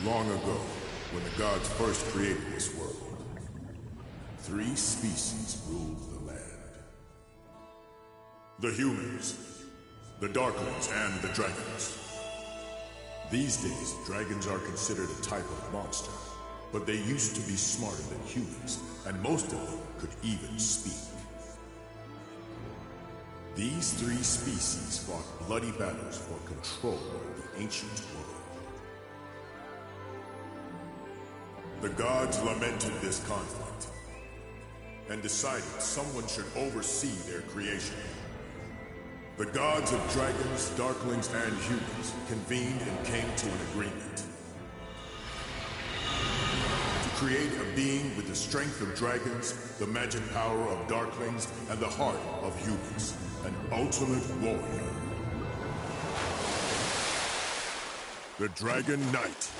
Long ago, when the gods first created this world, 3 species ruled the land. The humans, the Darklings, and the dragons. These days, dragons are considered a type of monster, but they used to be smarter than humans, and most of them could even speak. These 3 species fought bloody battles for control of the ancient world. The gods lamented this conflict, and decided someone should oversee their creation. The gods of dragons, darklings, and humans convened and came to an agreement. To create a being with the strength of dragons, the magic power of darklings, and the heart of humans. An ultimate warrior. The Dragon Knight.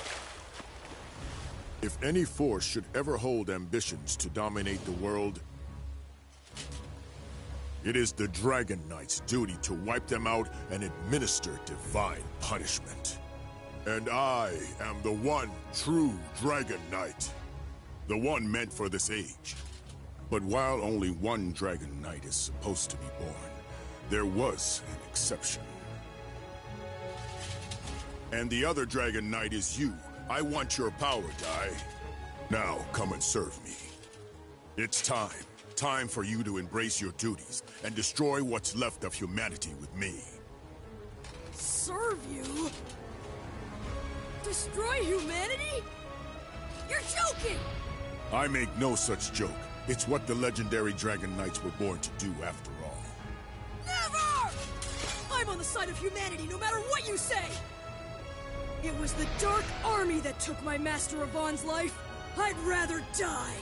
If any force should ever hold ambitions to dominate the world, it is the Dragon Knight's duty to wipe them out and administer divine punishment. And I am the one true Dragon Knight. The one meant for this age. But while only one Dragon Knight is supposed to be born, there was an exception. And the other Dragon Knight is you. I want your power, Dai. Now, come and serve me. It's time. Time for you to embrace your duties and destroy what's left of humanity with me. Serve you? Destroy humanity? You're joking! I make no such joke. It's what the legendary Dragon Knights were born to do after all. Never! I'm on the side of humanity no matter what you say! It was the Dark Army that took my Master Avon's life. I'd rather die.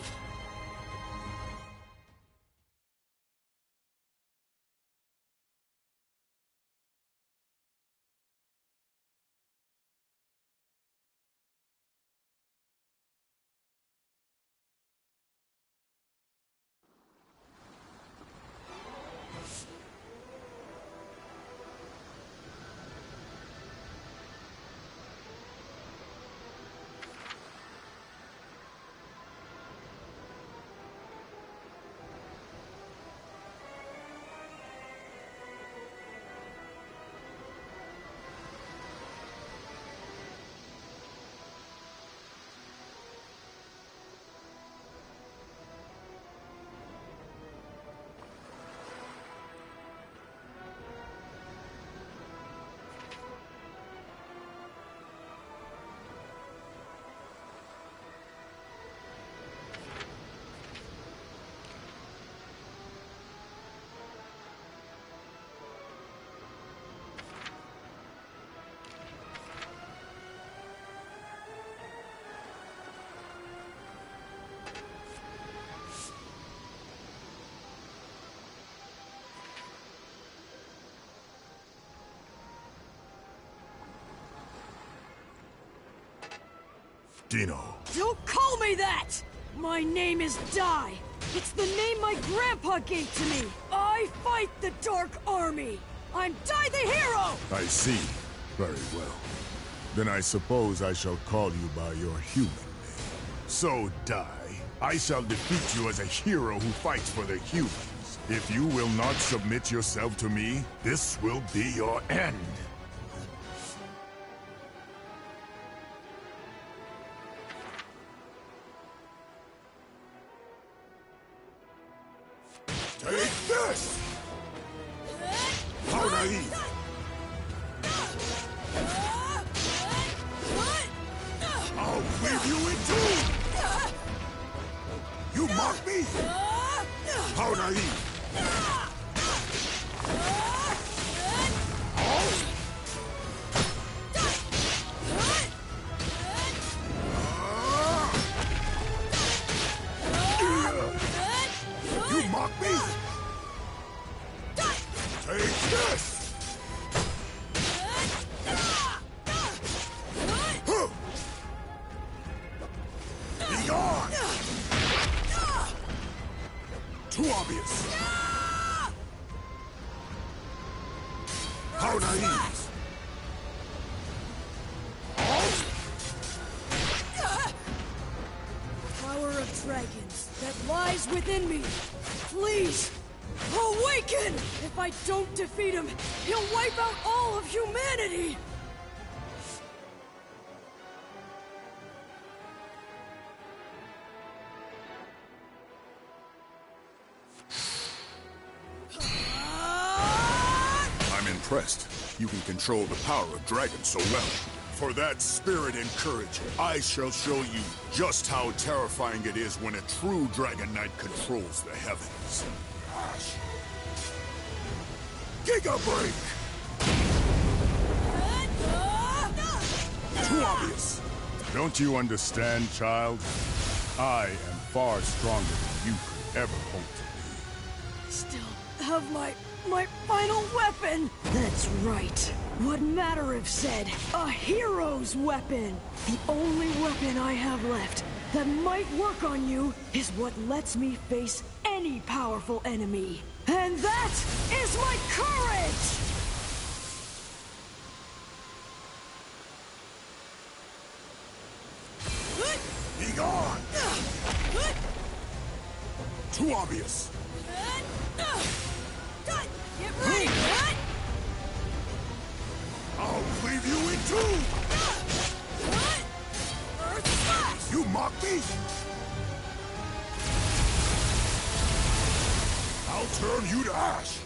Dino. Don't call me that! My name is Dai. It's the name my grandpa gave to me. I fight the Dark Army. I'm Dai the Hero! I see. Very well. Then I suppose I shall call you by your human name. So, Dai, I shall defeat you as a hero who fights for the humans. If you will not submit yourself to me, this will be your end. Take this! How naive! I'll leave you in two! You mock me? How naive! You mock me? Take this! Be gone! Too obvious! How naive! within me. Please, awaken! If I don't defeat him, he'll wipe out all of humanity! I'm impressed. You can control the power of dragons so well. For that spirit and courage, I shall show you just how terrifying it is when a true Dragon Knight controls the heavens. Giga Break! Too obvious! Don't you understand, child? I am far stronger than you could ever hope to be. Still have my final weapon! That's right. What Matariv said. A hero's weapon! The only weapon I have left that might work on you is what lets me face any powerful enemy. And that is my courage! Be gone! Too obvious! Get ready! I'll cleave you in two! Earth Smash! You mock me? I'll turn you to ash!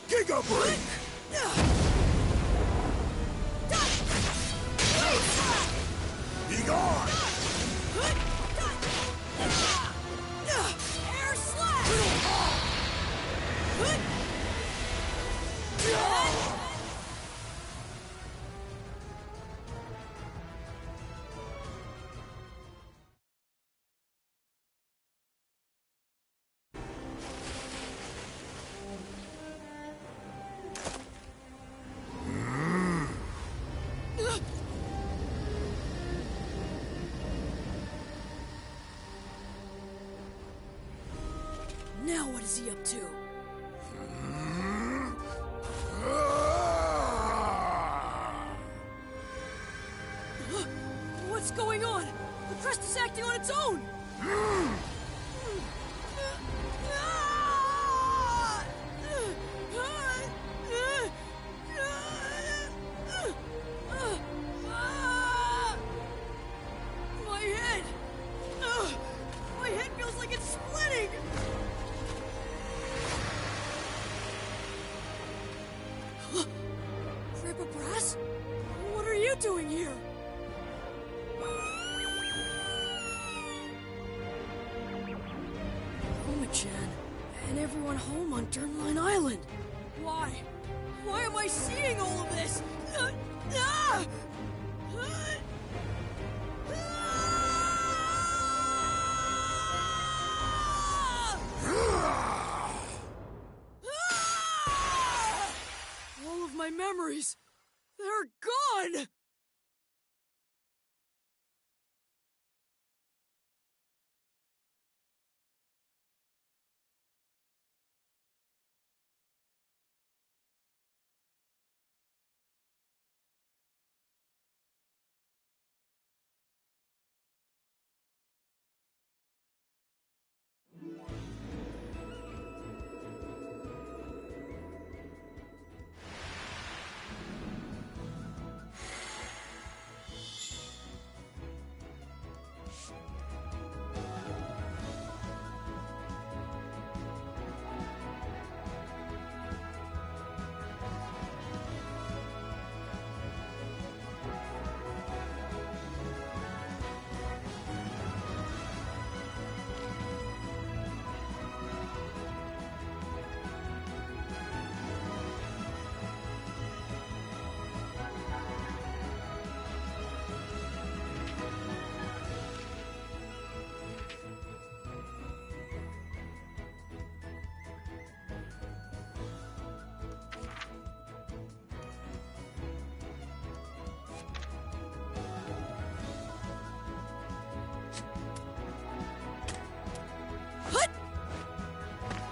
Giga Break! Be gone! Air Slash! Now what is he up to? What's going on? The crest is acting on its own! My head! My head feels like it's splitting! Grandpa Brass? What are you doing here? Oma-chan, and everyone home on Durnline Island. Why? Why am I seeing all of this? All of my memories, they're gone!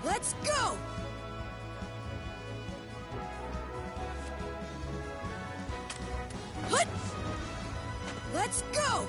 Let's go! Hut! Let's go!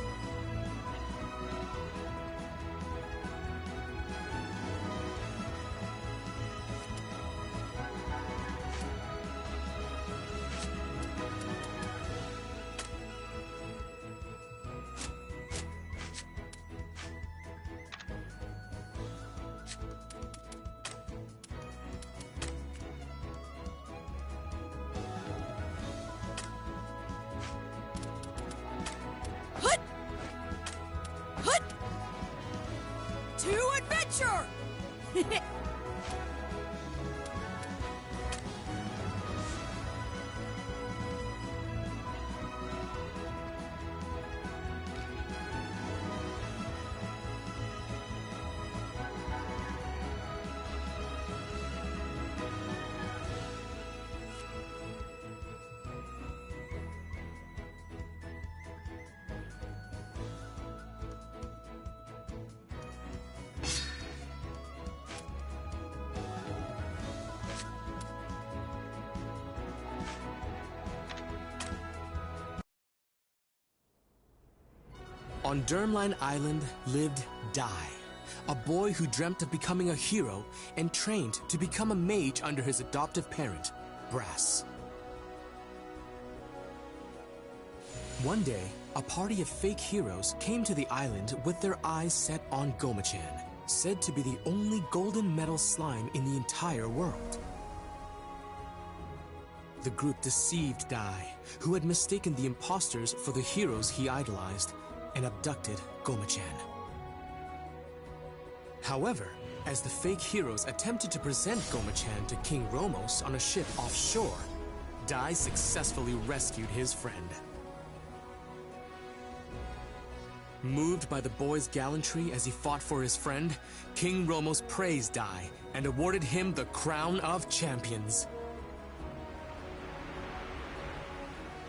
On Dermline Island lived Dai, a boy who dreamt of becoming a hero and trained to become a mage under his adoptive parent, Brass. One day, a party of fake heroes came to the island with their eyes set on Goma-chan, said to be the only golden metal slime in the entire world. The group deceived Dai, who had mistaken the imposters for the heroes he idolized, and abducted Goma-chan. However, as the fake heroes attempted to present Goma-chan to King Romos on a ship offshore, Dai successfully rescued his friend. Moved by the boy's gallantry as he fought for his friend, King Romos praised Dai and awarded him the Crown of Champions.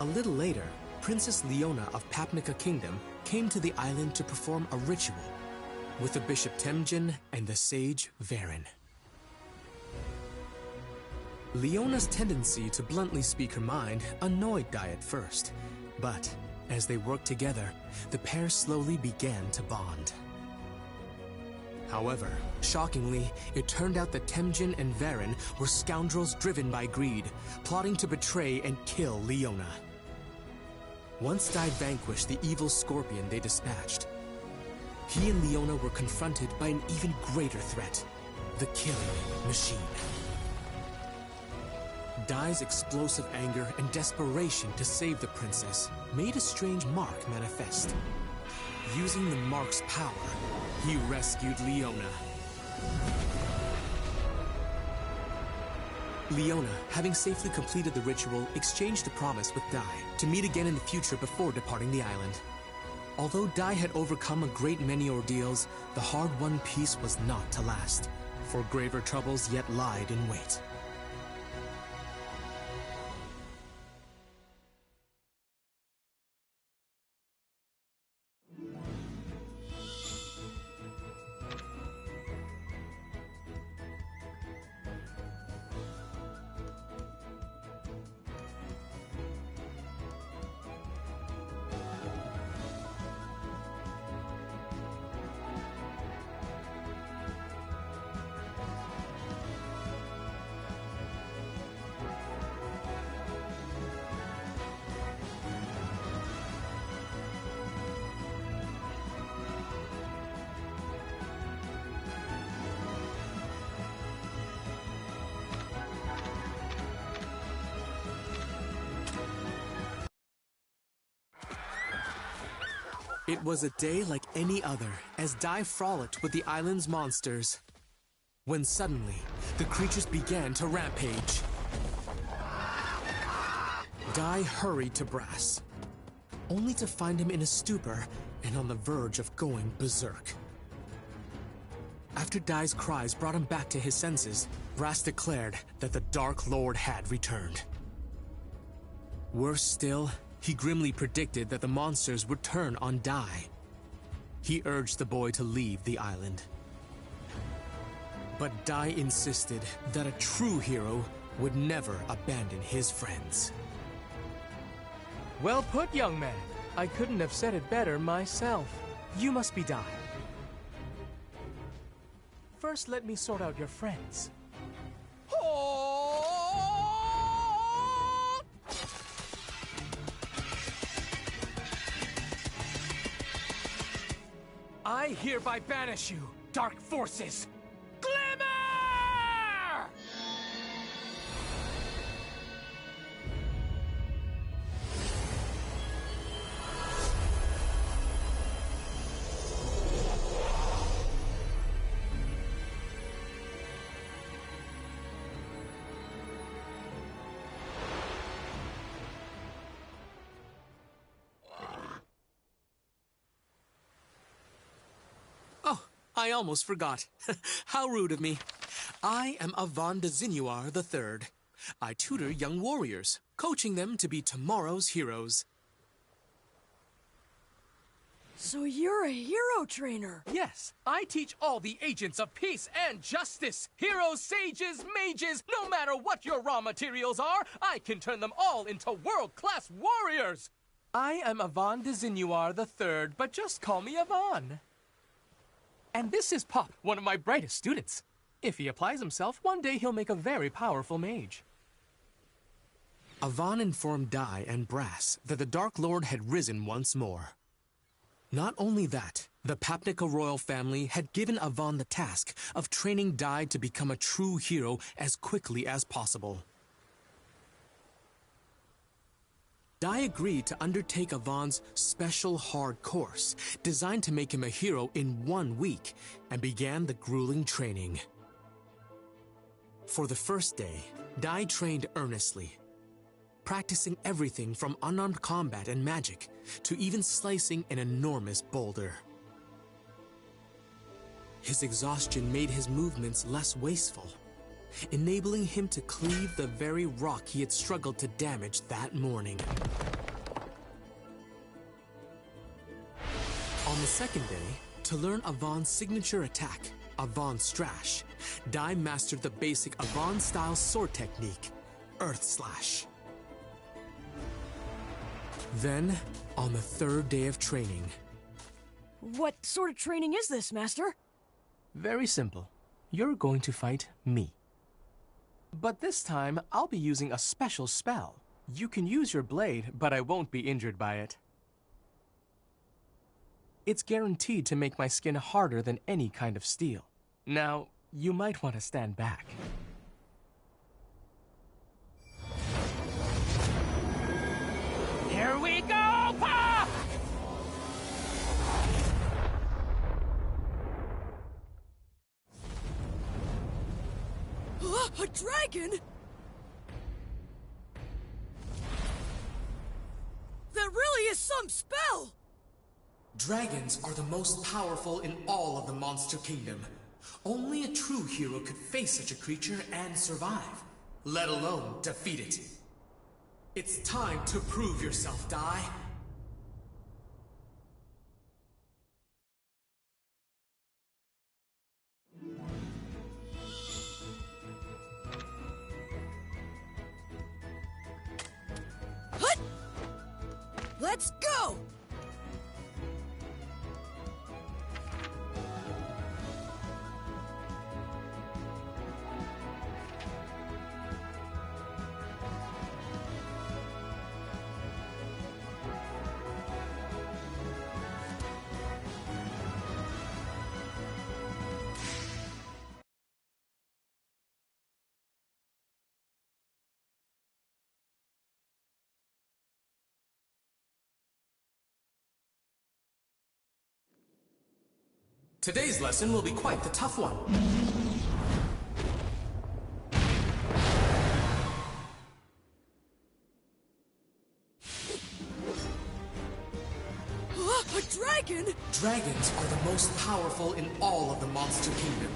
A little later, Princess Leona of Papnica Kingdom came to the island to perform a ritual with the Bishop Temjin and the sage Varen. Leona's tendency to bluntly speak her mind annoyed Dai at first, but as they worked together, the pair slowly began to bond. However, shockingly, it turned out that Temjin and Varen were scoundrels driven by greed, plotting to betray and kill Leona. Once Dai vanquished the evil scorpion they dispatched, he and Leona were confronted by an even greater threat, the killing machine. Dai's explosive anger and desperation to save the princess made a strange mark manifest. Using the mark's power, he rescued Leona. Leona, having safely completed the ritual, exchanged a promise with Dai to meet again in the future before departing the island. Although Dai had overcome a great many ordeals, the hard-won peace was not to last, for graver troubles yet lied in wait. It was a day like any other, as Dai frolicked with the island's monsters. When suddenly, the creatures began to rampage. Dai hurried to Brass, only to find him in a stupor and on the verge of going berserk. After Dai's cries brought him back to his senses, Brass declared that the Dark Lord had returned. Worse still, he grimly predicted that the monsters would turn on Dai. He urged the boy to leave the island. But Dai insisted that a true hero would never abandon his friends. Well put, young man. I couldn't have said it better myself. You must be Dai. First, let me sort out your friends. I hereby banish you, dark forces! Glimmer! I almost forgot. How rude of me. I am Avan de Zinuar III. I tutor young warriors, coaching them to be tomorrow's heroes. So you're a hero trainer? Yes, I teach all the agents of peace and justice. Heroes, sages, mages, no matter what your raw materials are, I can turn them all into world-class warriors. I am Avant de Zinnuar III, but just call me Avant. And this is Pop, one of my brightest students. If he applies himself, one day he'll make a very powerful mage. Avant informed Dai and Brass that the Dark Lord had risen once more. Not only that, the Papnica royal family had given Avant the task of training Dai to become a true hero as quickly as possible. Dai agreed to undertake Avant's special hard course, designed to make him a hero in 1 week, and began the grueling training. For the first day, Dai trained earnestly, practicing everything from unarmed combat and magic to even slicing an enormous boulder. His exhaustion made his movements less wasteful, enabling him to cleave the very rock he had struggled to damage that morning. On the second day, to learn Avant's signature attack, Avant Strash, Dai mastered the basic Avant-style sword technique, Earth Slash. Then, on the third day of training... What sort of training is this, Master? Very simple. You're going to fight me. But this time, I'll be using a special spell. You can use your blade, but I won't be injured by it. It's guaranteed to make my skin harder than any kind of steel. Now, you might want to stand back. Here we go, Pop! A dragon? That really is some spell! Dragons are the most powerful in all of the Monster Kingdom. Only a true hero could face such a creature and survive, let alone defeat it. It's time to prove yourself, Dai. Hut! Let's go! Today's lesson will be quite the tough one. A dragon? Dragons are the most powerful in all of the Monster Kingdom.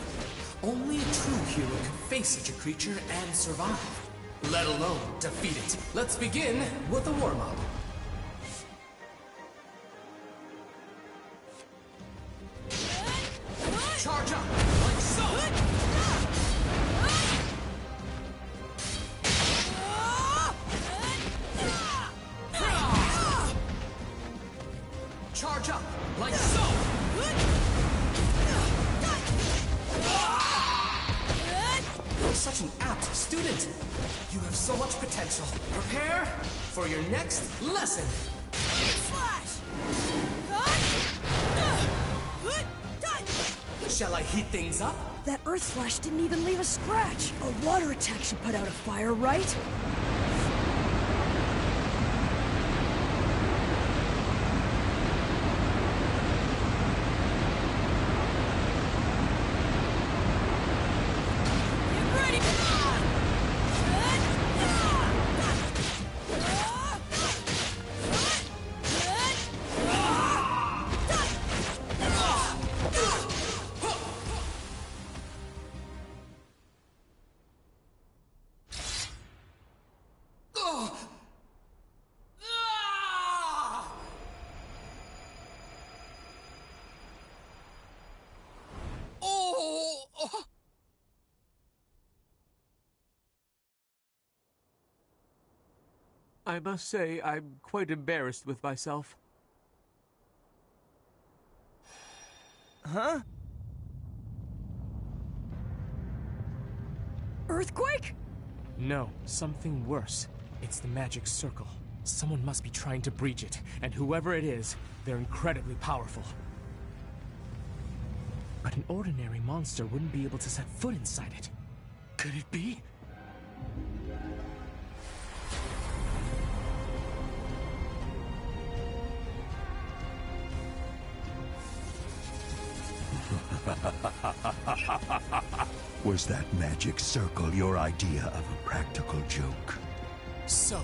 Only a true hero can face such a creature and survive, let alone defeat it. Let's begin with a warm-up. Charge up, like so! Charge up, like so! You're such an apt student. You have so much potential. Prepare for your next lesson. Shall I heat things up? That Earth Slash didn't even leave a scratch. A water attack should put out a fire, right? I must say, I'm quite embarrassed with myself. Huh? Earthquake? No, something worse. It's the magic circle. Someone must be trying to breach it, and whoever it is, they're incredibly powerful. But an ordinary monster wouldn't be able to set foot inside it. Could it be? Was that magic circle your idea of a practical joke? So,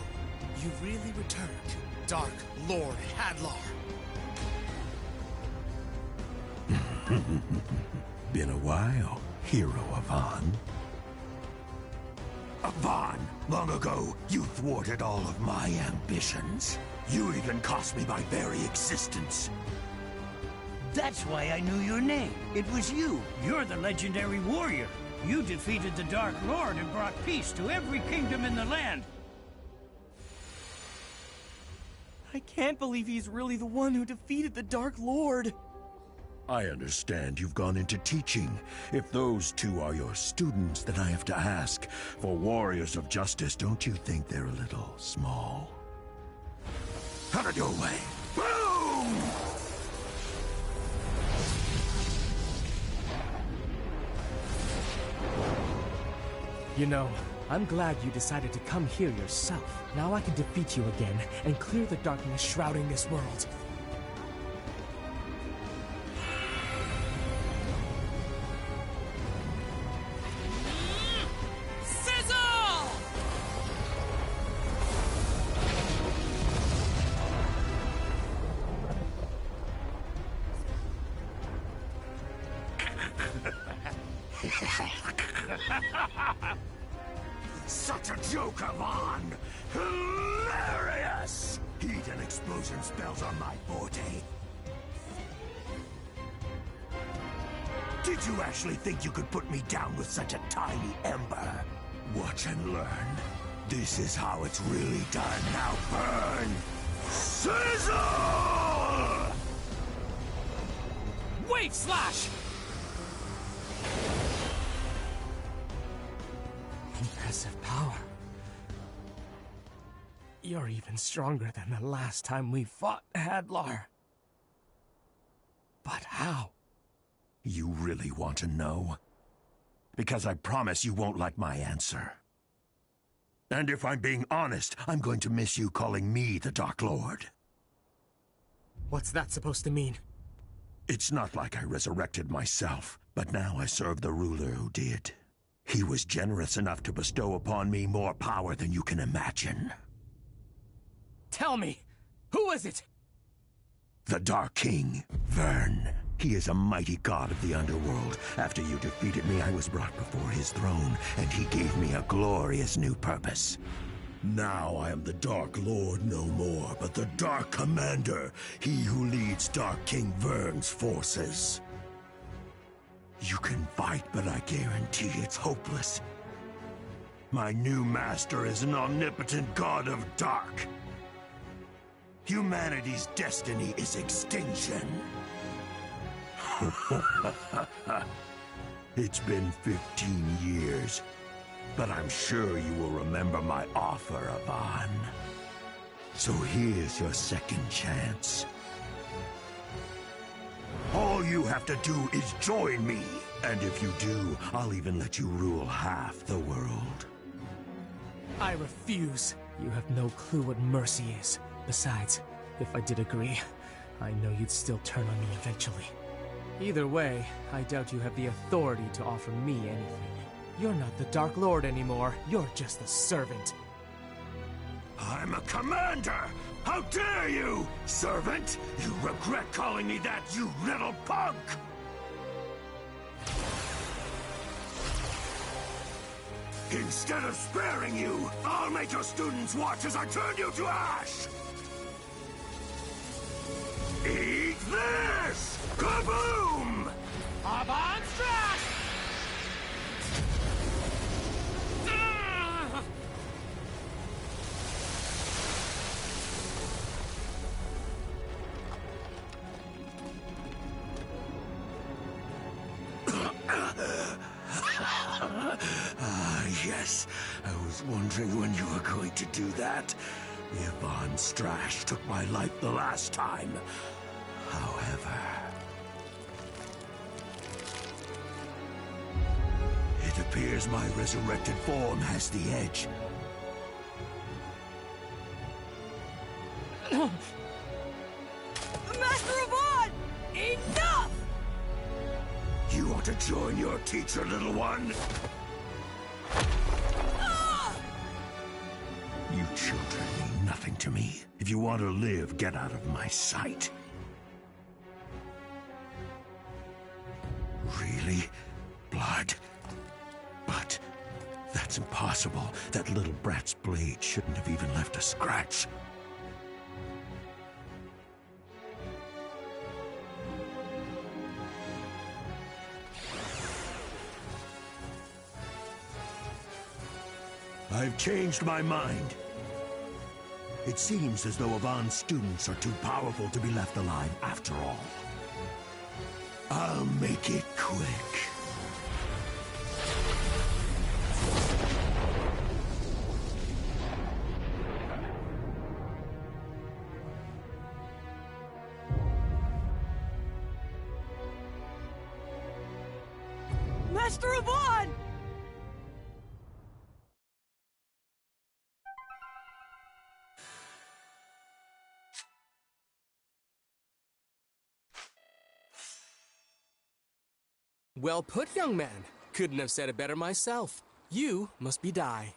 you really returned, Dark Lord Hadlar. Been a while, Hero Avan. Avan, long ago, you thwarted all of my ambitions. You even cost me my very existence. That's why I knew your name. It was you. You're the legendary warrior. You defeated the Dark Lord and brought peace to every kingdom in the land. I can't believe he's really the one who defeated the Dark Lord. I understand you've gone into teaching. If those two are your students, then I have to ask, for warriors of justice, don't you think they're a little small? Out of your way! Boom! You know, I'm glad you decided to come here yourself. Now I can defeat you again and clear the darkness shrouding this world. Such a joke, Avan! Hilarious! Heat and explosion spells are my forte. Did you actually think you could put me down with such a tiny ember? Watch and learn. This is how it's really done. Now burn! Sizzle! Wave Slash! Impressive power. You're even stronger than the last time we fought, Hadlar. But how? You really want to know? Because I promise you won't like my answer. And if I'm being honest, I'm going to miss you calling me the Dark Lord. What's that supposed to mean? It's not like I resurrected myself, but now I serve the ruler who did. He was generous enough to bestow upon me more power than you can imagine. Tell me, who is it? The Dark King, Vern. He is a mighty god of the underworld. After you defeated me, I was brought before his throne, and he gave me a glorious new purpose. Now I am the Dark Lord no more, but the Dark Commander, he who leads Dark King Vern's forces. You can fight, but I guarantee it's hopeless. My new master is an omnipotent god of dark. Humanity's destiny is extinction. It's been 15 years, but I'm sure you will remember my offer, Avan. So here's your second chance. All you have to do is join me. And if you do, I'll even let you rule half the world. I refuse. You have no clue what mercy is. Besides, if I did agree, I know you'd still turn on me eventually. Either way, I doubt you have the authority to offer me anything. You're not the Dark Lord anymore. You're just a servant. I'm a commander! How dare you, servant! You regret calling me that, you little punk! Instead of sparing you, I'll make your students watch as I turn you to ash! Eat this! Kaboom! Avan Strash! wondering when you were going to do that. Yvonne Strash took my life the last time. However, it appears my resurrected form has the edge. Master Yvonne! Enough! You want to join your teacher, little one? You children mean nothing to me. If you want to live, get out of my sight. Really? Blood? But that's impossible. That little brat's blade shouldn't have even left a scratch. I've changed my mind. It seems as though Yvonne's students are too powerful to be left alive after all. I'll make it quick. Master Yvonne! Well put, young man. Couldn't have said it better myself. You must be Dai.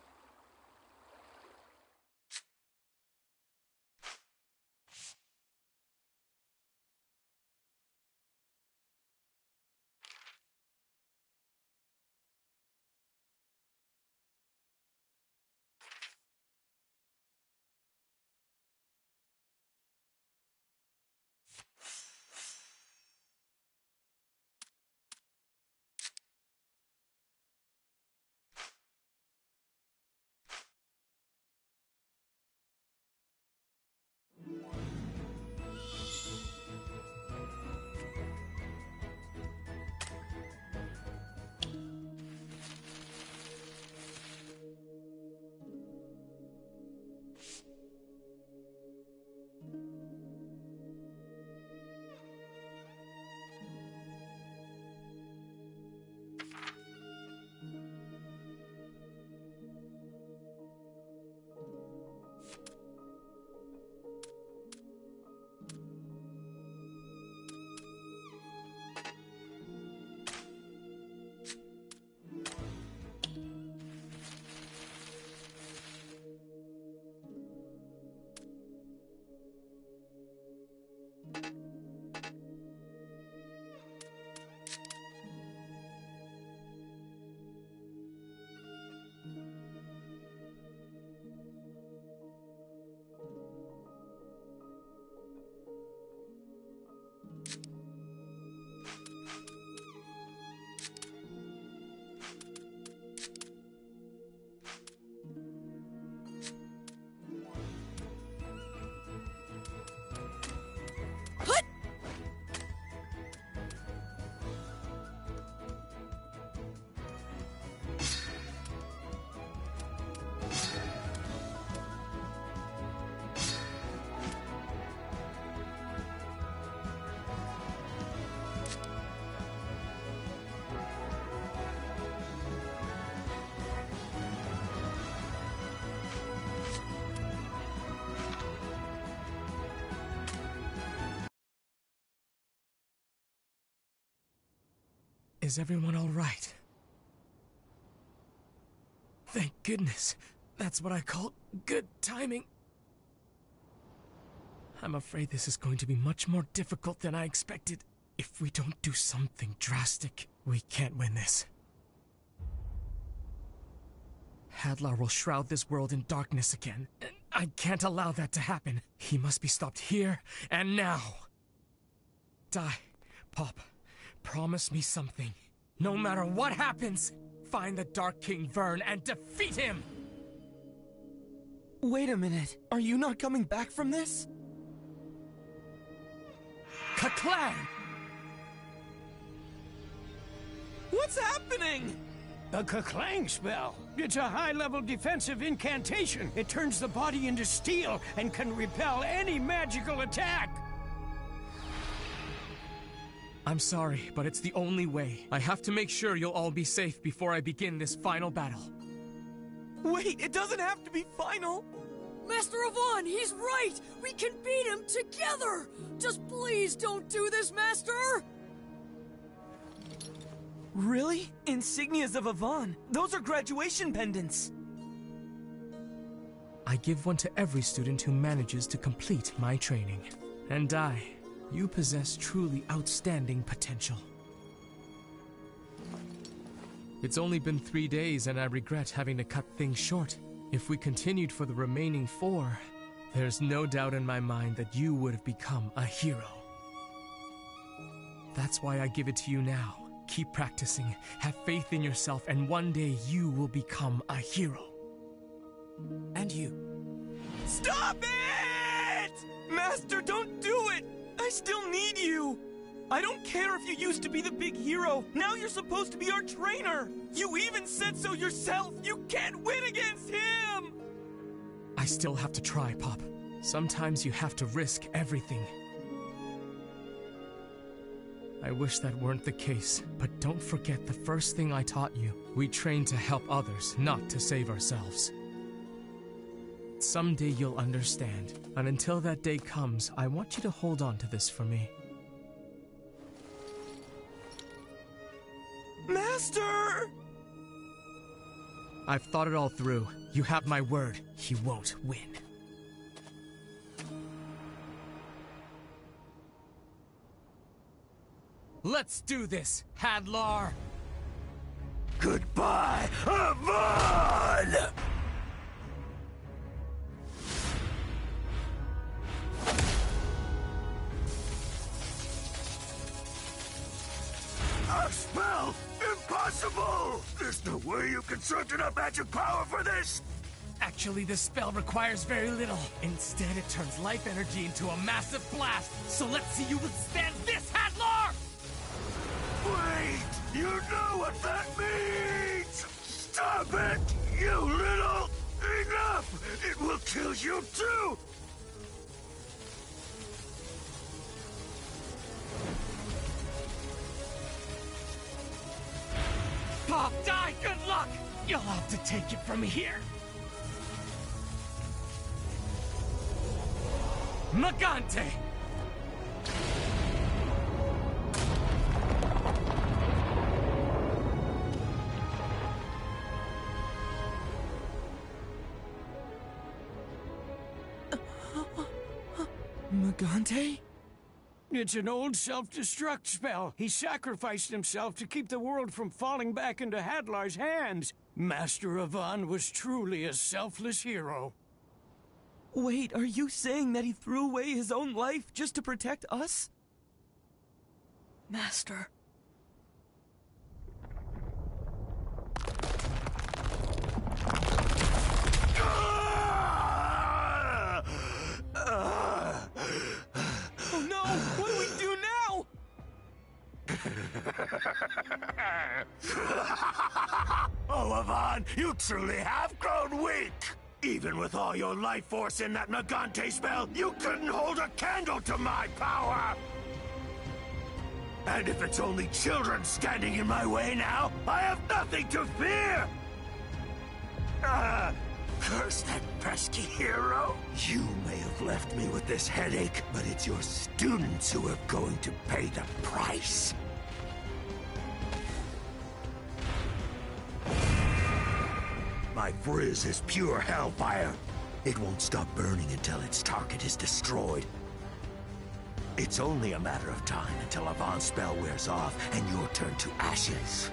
Is everyone all right? Thank goodness. That's what I call good timing. I'm afraid this is going to be much more difficult than I expected. If we don't do something drastic, we can't win this. Hadlar will shroud this world in darkness again. I can't allow that to happen. He must be stopped here and now. Dai, Pop, promise me something. No matter what happens, find the Dark King Vern and defeat him! Wait a minute. Are you not coming back from this? Ka-clang! What's happening? The Ka-clang spell. It's a high-level defensive incantation. It turns the body into steel and can repel any magical attack. I'm sorry, but it's the only way. I have to make sure you'll all be safe before I begin this final battle. Wait, it doesn't have to be final! Master Avant, he's right! We can beat him together! Just please don't do this, Master! Really? Insignias of Avant? Those are graduation pendants! I give one to every student who manages to complete my training. And you possess truly outstanding potential. It's only been 3 days and I regret having to cut things short. If we continued for the remaining 4, there's no doubt in my mind that you would have become a hero. That's why I give it to you now. Keep practicing, have faith in yourself, and one day you will become a hero. And you. Stop it! Master, don't do it! I still need you! I don't care if you used to be the big hero. Now you're supposed to be our trainer. You even said so yourself. You can't win against him! I still have to try, Pop. Sometimes you have to risk everything. I wish that weren't the case, but don't forget the first thing I taught you. We train to help others, not to save ourselves. Someday you'll understand, and until that day comes, I want you to hold on to this for me. Master! I've thought it all through. You have my word. He won't win. Let's do this, Hadlar! Goodbye, Avant! A spell! Impossible! There's no way you constructed a magic power for this! Actually, this spell requires very little. Instead, it turns life energy into a massive blast. So let's see you withstand this, Hadlar! Wait! You know what that means! Stop it! You little... Enough! It will kill you too! Pop, die! Good luck! You'll have to take it from here. Magante! Magante? It's an old self-destruct spell. He sacrificed himself to keep the world from falling back into Hadlar's hands. Master Avant was truly a selfless hero. Wait, are you saying that he threw away his own life just to protect us? Master. Oh no! What do we do now? Oh, Avant, you truly have grown weak! Even with all your life force in that Magante spell, you couldn't hold a candle to my power! And if it's only children standing in my way now, I have nothing to fear! Curse that pesky hero! You may have left me with this headache, but it's your students who are going to pay the price. My frizz is pure hellfire. It won't stop burning until its target is destroyed. It's only a matter of time until Avant's spell wears off and you'll turn to ashes.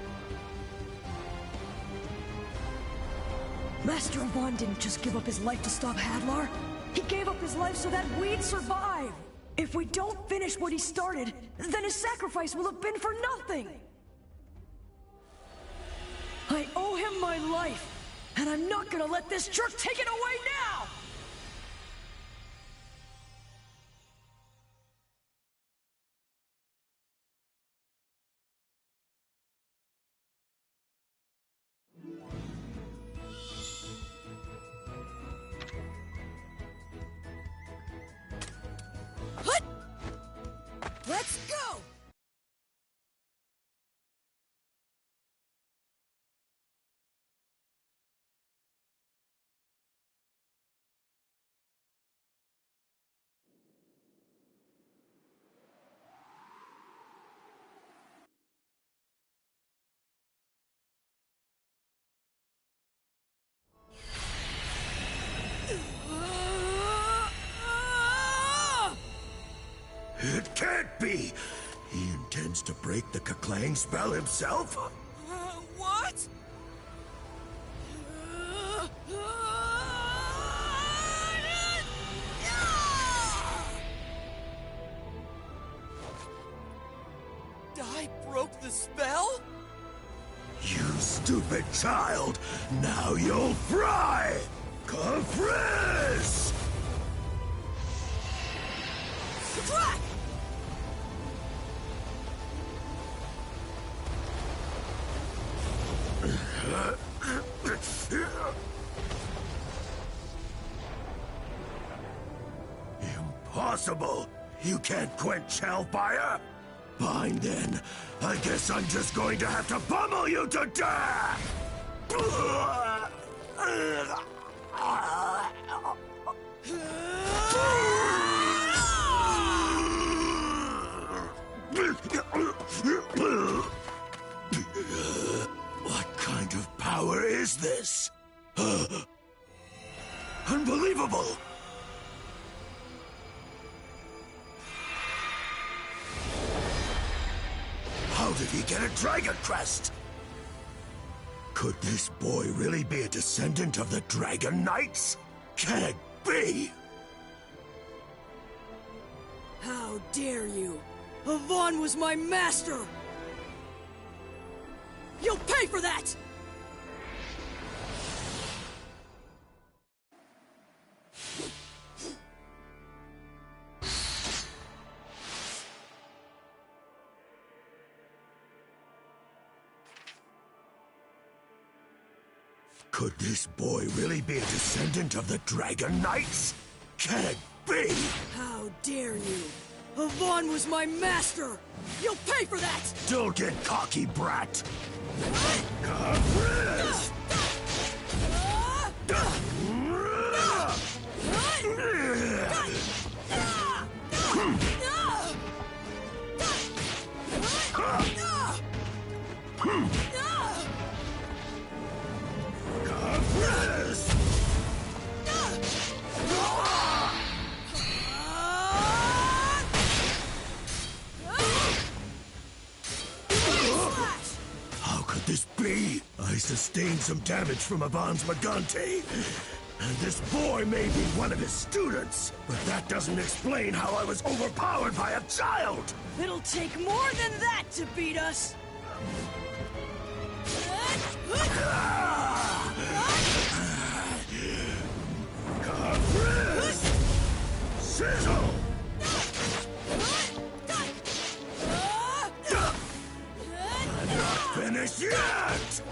Master Avant didn't just give up his life to stop Hadlar. He gave up his life so that we'd survive. If we don't finish what he started, then his sacrifice will have been for nothing. I owe him my life, and I'm not gonna let this jerk take it away now! It can't be! He intends to break the Keklang spell himself? What? Dai broke the spell? You stupid child! Now you'll fry! Kafriz! Crack! Impossible! You can't quench hellfire? Fine then. I guess I'm just going to have to pummel you to death! What kind of power is this? Unbelievable! How did he get a dragon crest? Could this boy really be a descendant of the Dragon Knights? Can it be? How dare you! Avon was my master! You'll pay for that! Could this boy really be a descendant of the Dragon Knights? Can it be? How dare you! Avon was my master! You'll pay for that! Don't get cocky, brat! Kafriz! Kafriz! How could this be? I sustained some damage from Avon's Magante. And this boy may be one of his students, but that doesn't explain how I was overpowered by a child! It'll take more than that to beat us! Kafriz! Sizzle! I'm not finished yet!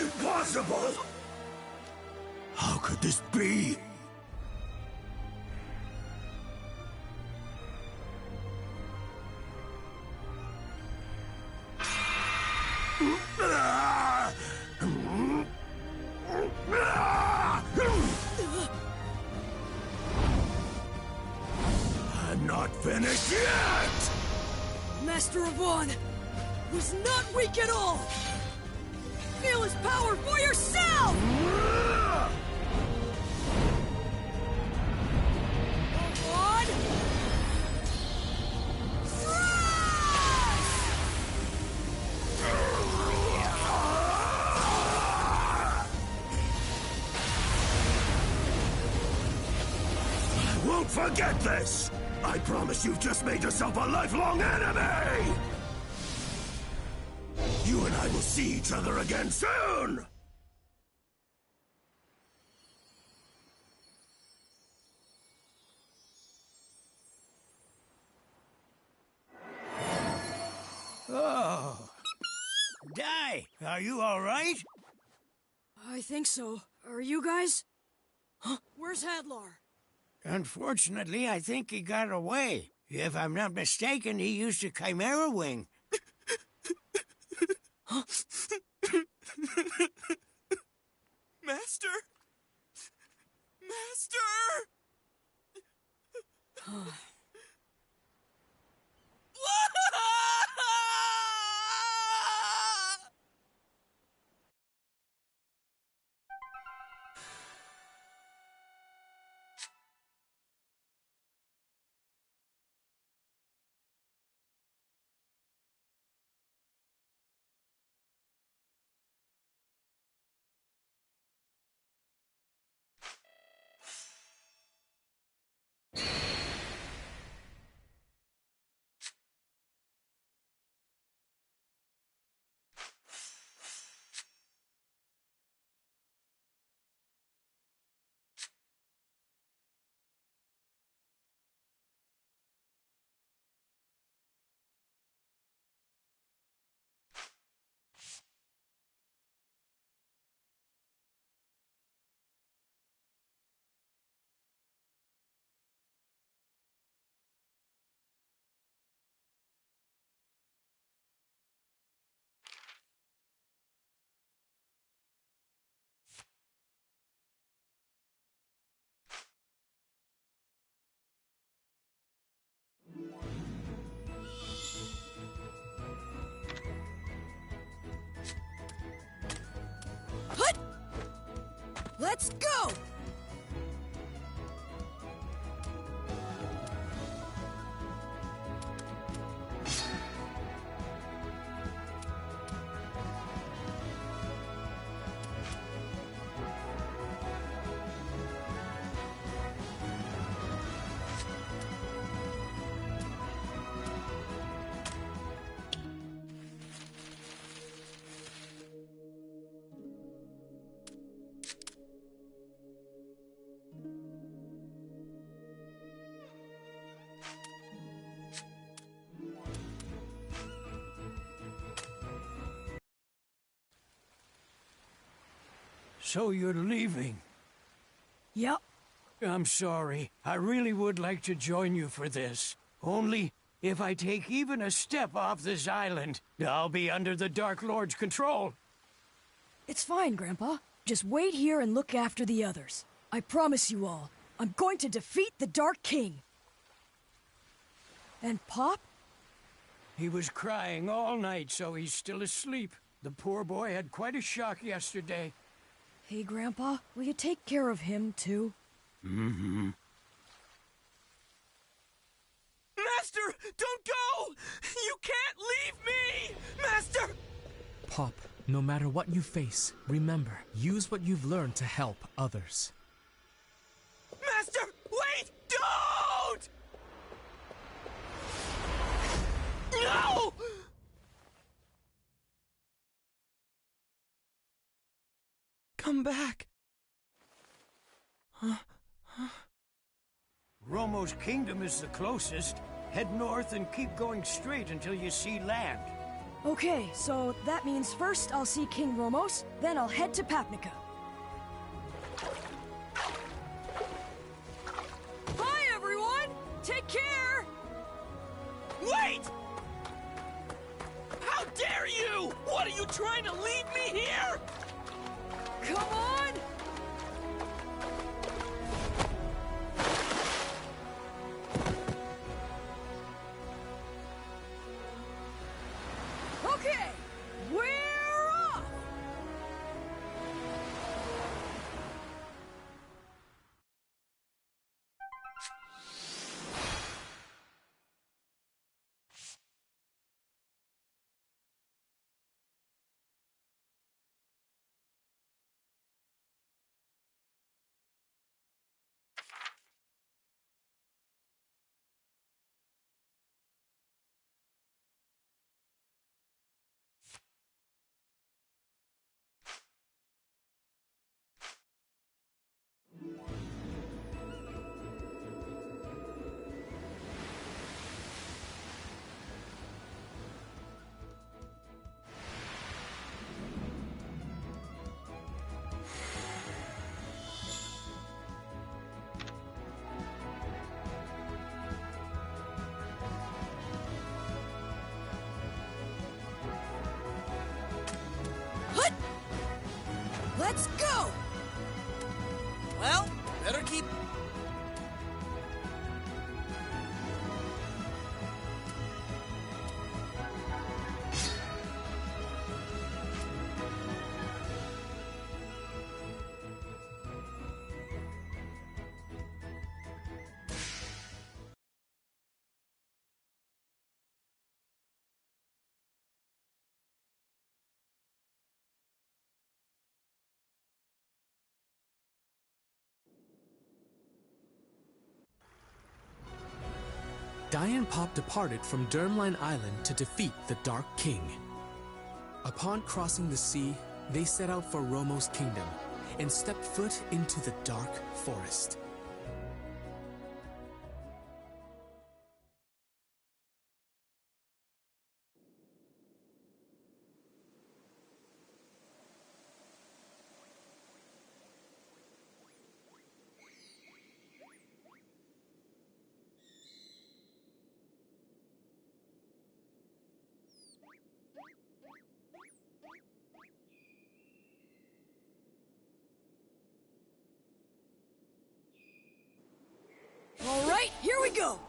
Impossible! How could this be? I'm not finished yet! Master Avon was not weak at all! Feel his power for yourself! Avon! I won't forget this! I promise you've just made yourself a lifelong enemy! You and I will see each other again soon! Oh. Dai, are you all right? I think so. Are you guys? Huh? Where's Hadlar? Unfortunately, I think he got away. If I'm not mistaken, he used a Chimera wing. Master? Master! Let's go! So you're leaving? Yep. I'm sorry. I really would like to join you for this. Only, if I take even a step off this island, I'll be under the Dark Lord's control. It's fine, Grandpa. Just wait here and look after the others. I promise you all, I'm going to defeat the Dark King. And Pop? He was crying all night, so he's still asleep. The poor boy had quite a shock yesterday. Hey, Grandpa, will you take care of him, too? Mm-hmm. Master, don't go! You can't leave me! Master! Pop, no matter what you face, remember, use what you've learned to help others. Master, wait! Don't! No! Come back. Romo's kingdom is the closest. Head north and keep going straight until you see land. Okay, so that means first I'll see King Romos, then I'll head to Papnica. Bye, everyone! Take care! Wait! How dare you! What are you trying to leave me here? Come on! Okay, we're off! Let's go! Well, better keep... Dai and Pop departed from Dermline Island to defeat the Dark King. Upon crossing the sea, they set out for Romo's kingdom and stepped foot into the Dark Forest. All right, here we go!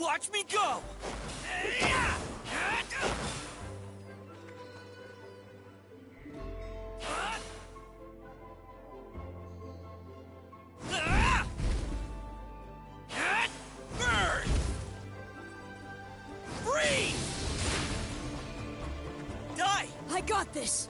Watch me go! Burn! Freeze! Die! I got this!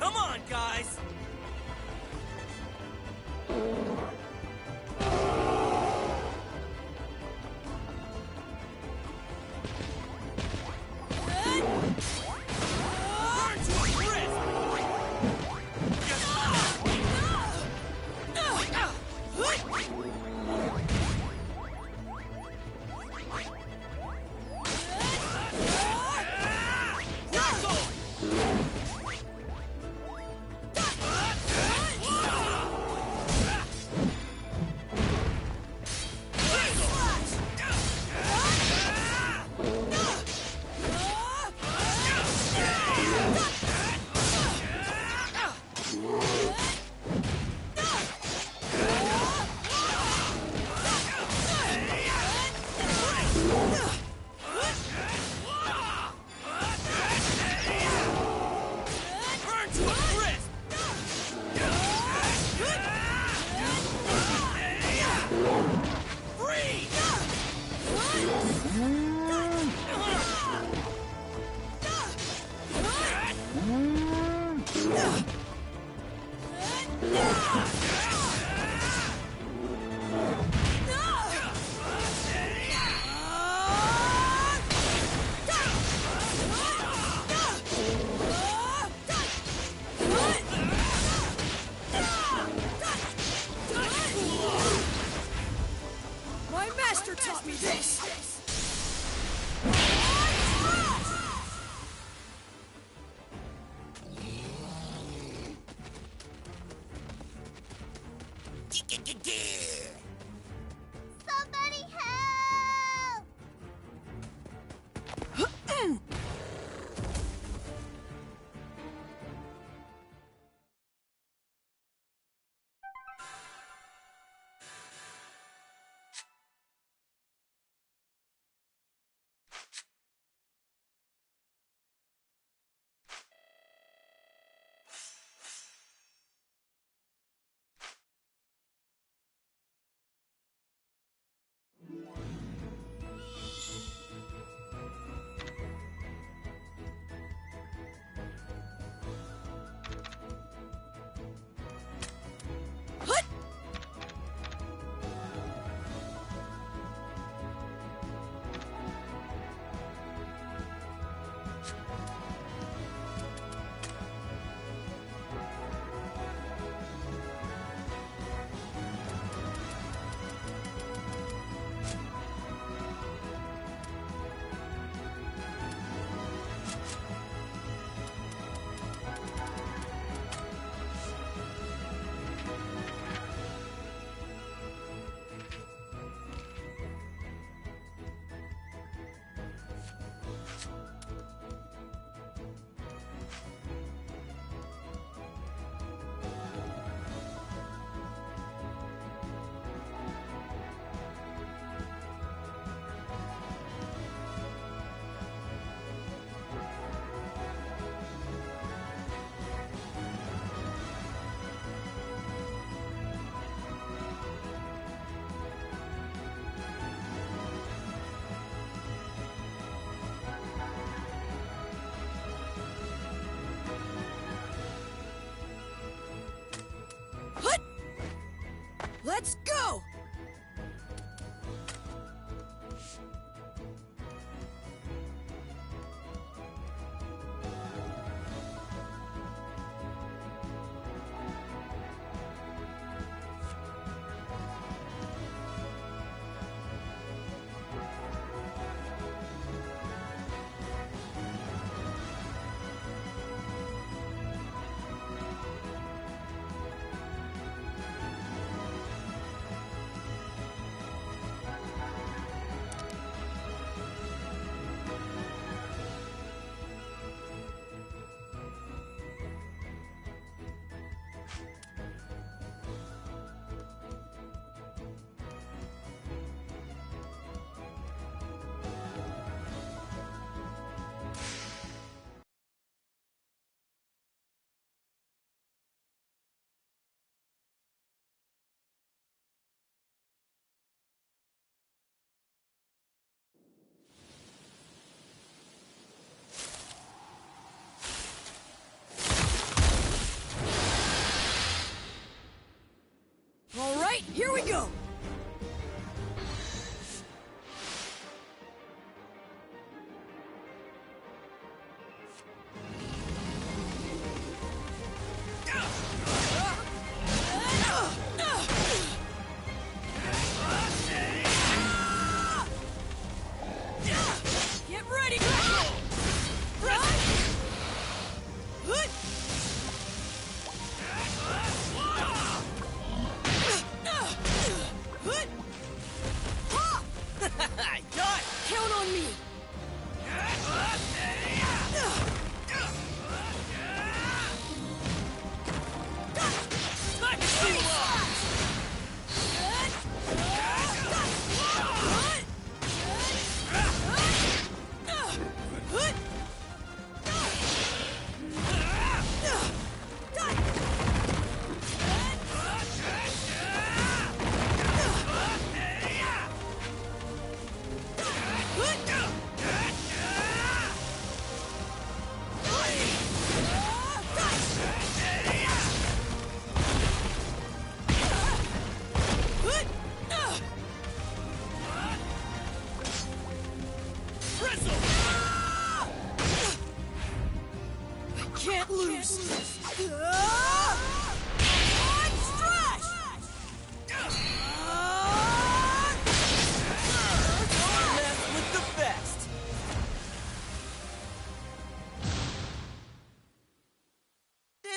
Come on, guys! My master taught me this!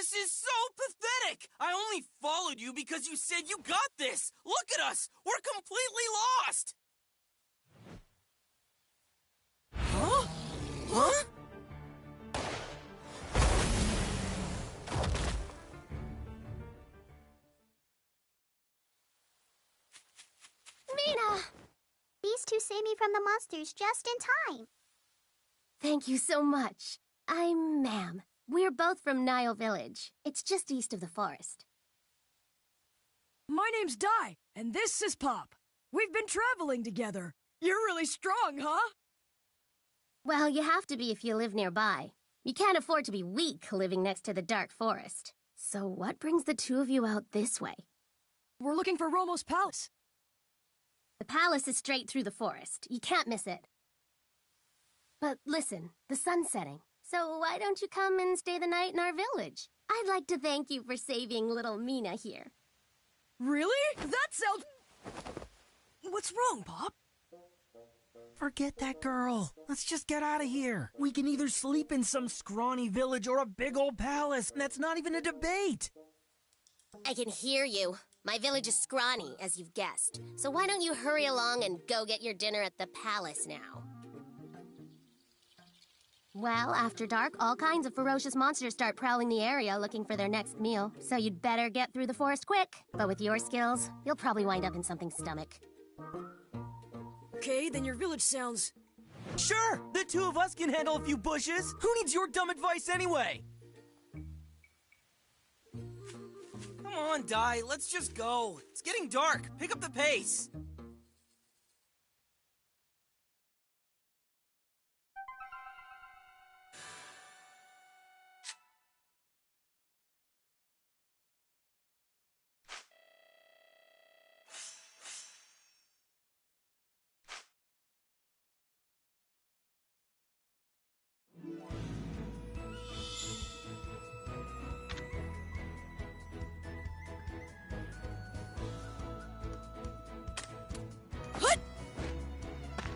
This is so pathetic! I only followed you because you said you got this! Look at us! We're completely lost! Huh? Huh? Mina! These two saved me from the monsters just in time. Thank you so much. I'm Mam. We're both from Nile Village. It's just east of the forest. My name's Dai, and this is Pop. We've been traveling together. You're really strong, huh? Well, you have to be if you live nearby. You can't afford to be weak living next to the dark forest. So what brings the two of you out this way? We're looking for Romo's palace. The palace is straight through the forest. You can't miss it. But listen, the sun's setting. So why don't you come and stay the night in our village? I'd like to thank you for saving little Mina here. Really? That sounds... What's wrong, Pop? Forget that girl. Let's just get out of here. We can either sleep in some scrawny village or a big old palace. That's not even a debate. I can hear you. My village is scrawny, as you've guessed. So why don't you hurry along and go get your dinner at the palace now? Well, after dark, all kinds of ferocious monsters start prowling the area looking for their next meal. So you'd better get through the forest quick. But with your skills, you'll probably wind up in something's stomach. Okay, then your village sounds... Sure! The two of us can handle a few bushes! Who needs your dumb advice anyway? Come on, Dai, let's just go. It's getting dark. Pick up the pace.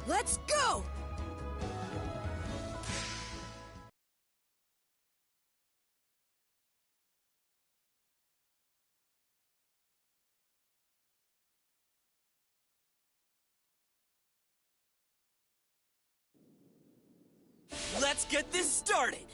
Let's go! Let's get this started!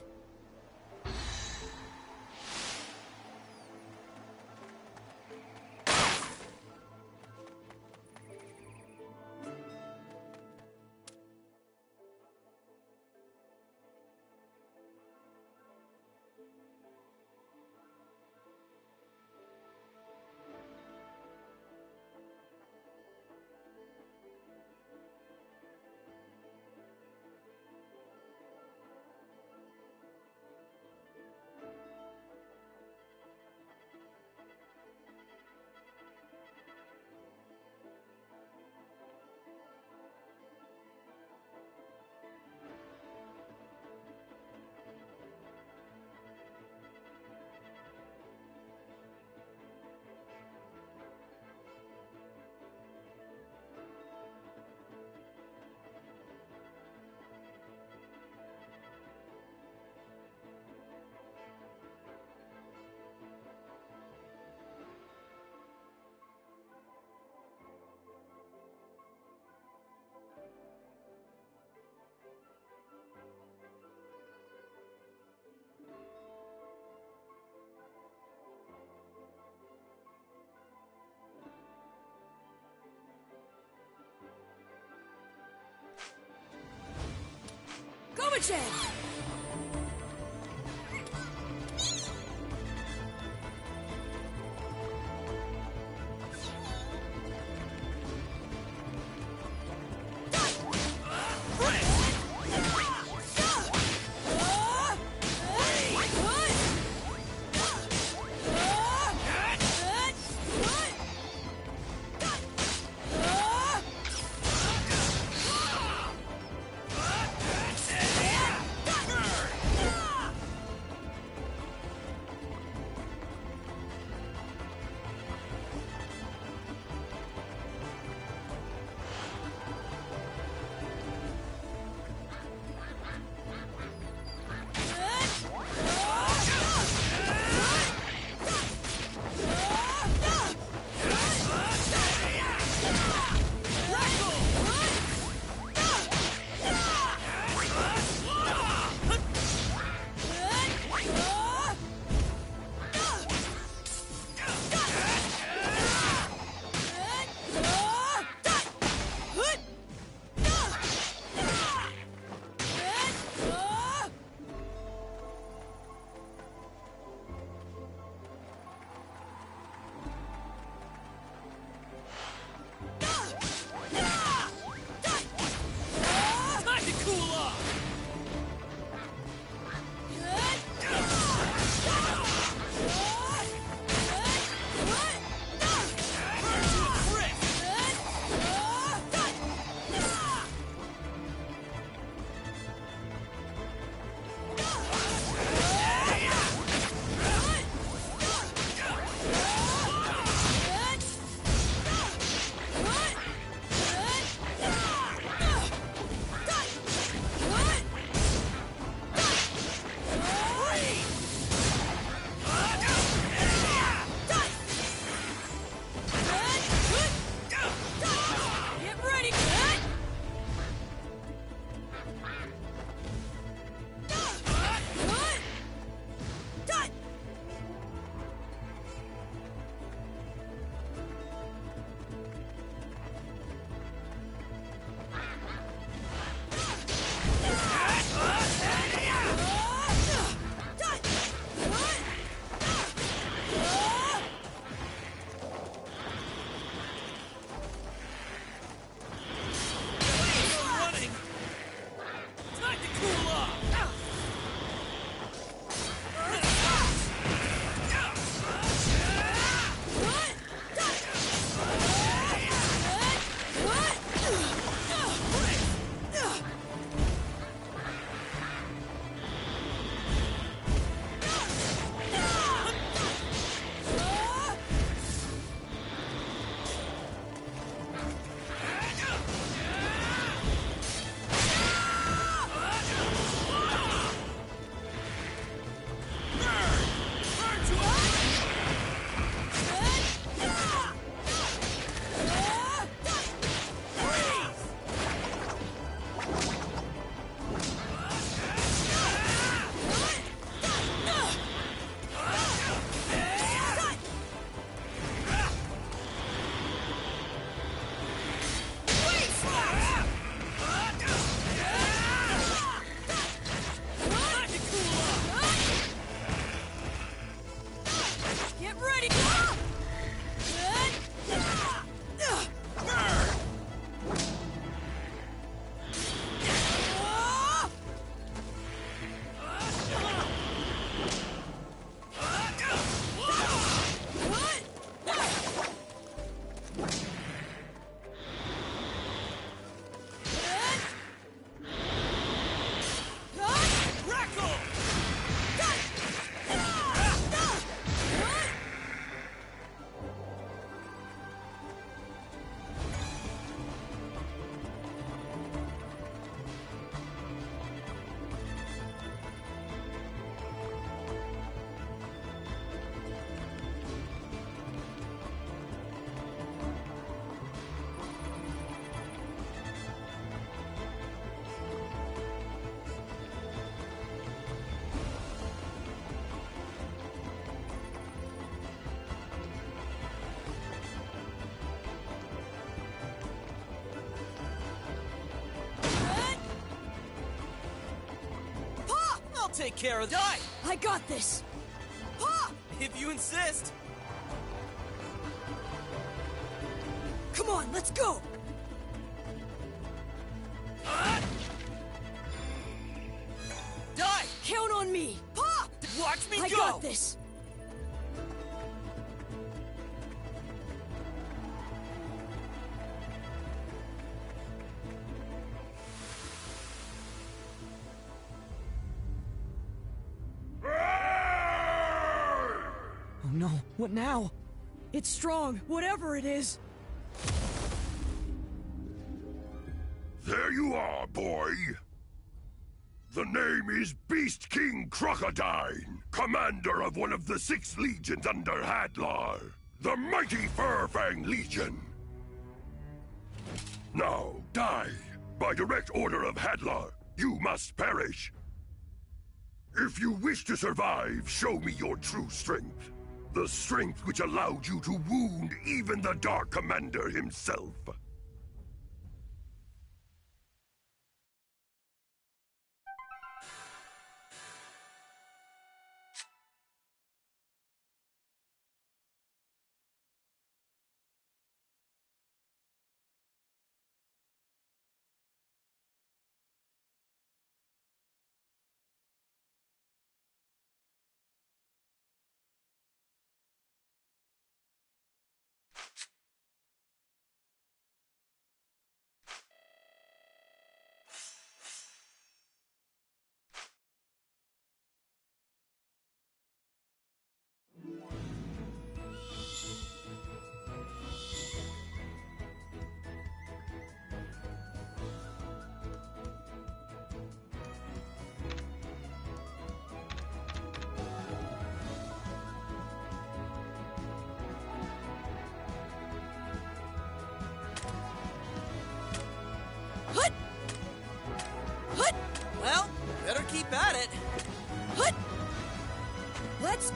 Gomachan! take care of Die! I got this! Ha! If you insist. Come on, let's go! Die! Count on me! Ha! Watch me go! I got this! Oh no, what now? It's strong, whatever it is. There you are, boy. The name is Beast King Crocodine, commander of one of the 6 legions under Hadlar, the mighty Furfang Legion. Now, die. By direct order of Hadlar, you must perish. If you wish to survive, show me your true strength. The strength which allowed you to wound even the Dark Commander himself. Well, better keep at it. Let's...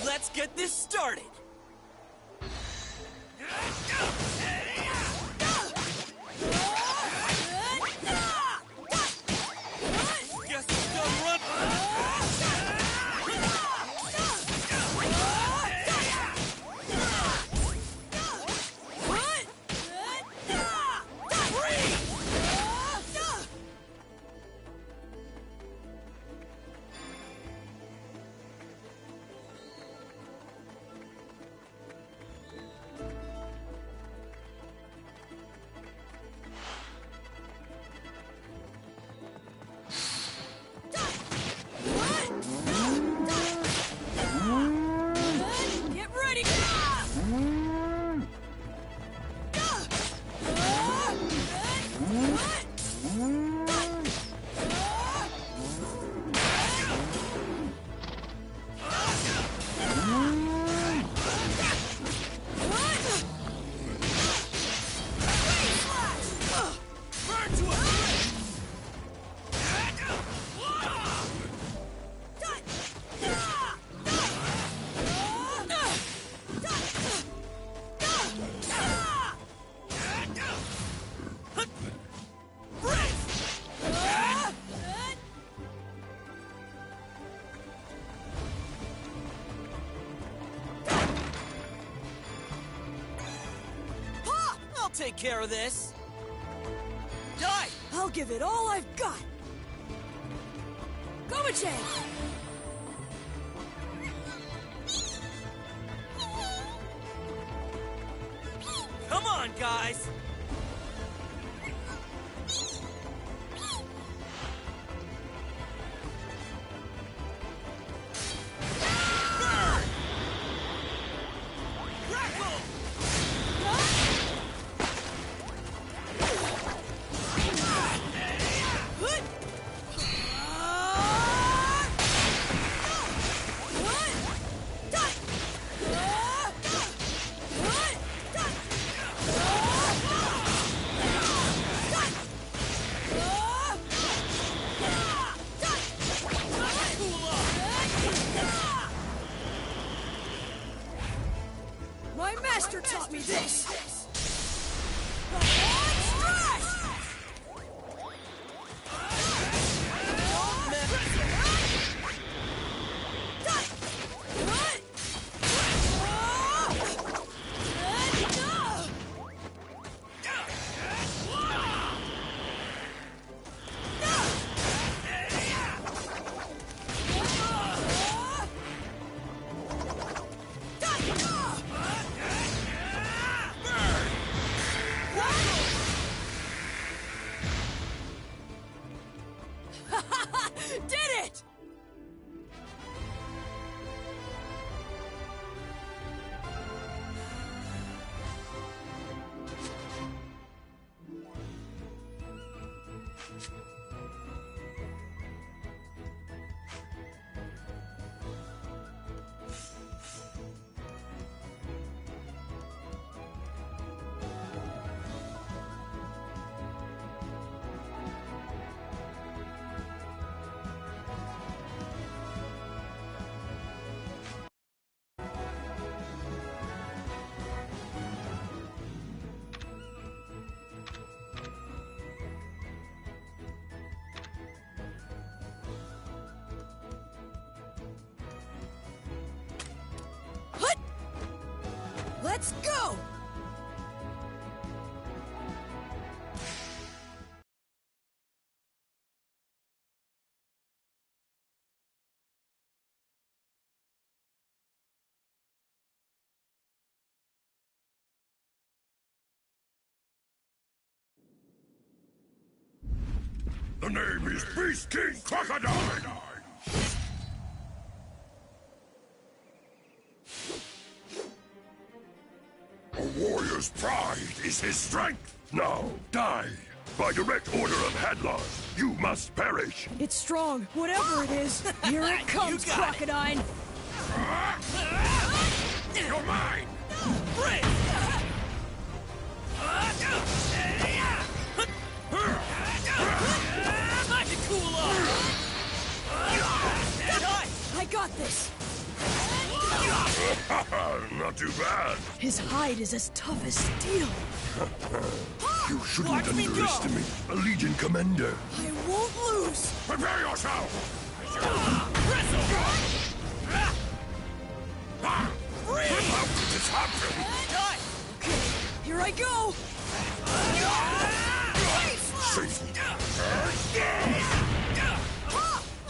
Let's get this started. Guess it's done run. Get ready! Burn to a crisp. I'll take care of this. Die! I'll give it all I've got! Gomache! Come on, guys! Burn! Crackle! My master taught me this! Did it! Let's go! The name is Beast King Crocodile! A warrior's pride is his strength! Now, die! By direct order of Hadlar, you must perish! It's strong, whatever it is. Here it comes, Crocodile! You're mine! Break! Time to cool off! I got this! Not too bad! His hide is as tough as steel. You shouldn't Watch me go. underestimate a Legion commander. I won't lose! Prepare yourself! How did this happen? Okay, here I go!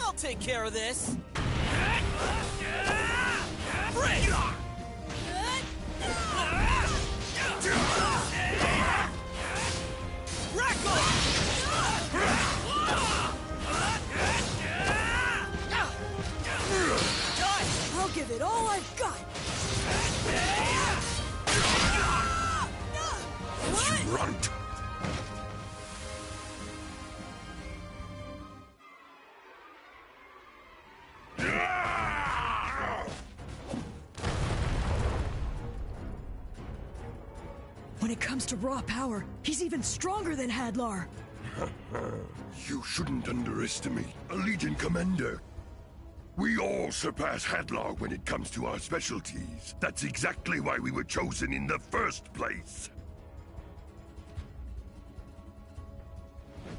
I'll take care of this. Break! I'll give it all I've got! You runt! When it comes to raw power, he's even stronger than Hadlar! You shouldn't underestimate a Legion commander. We all surpass Hadlar when it comes to our specialties. That's exactly why we were chosen in the first place.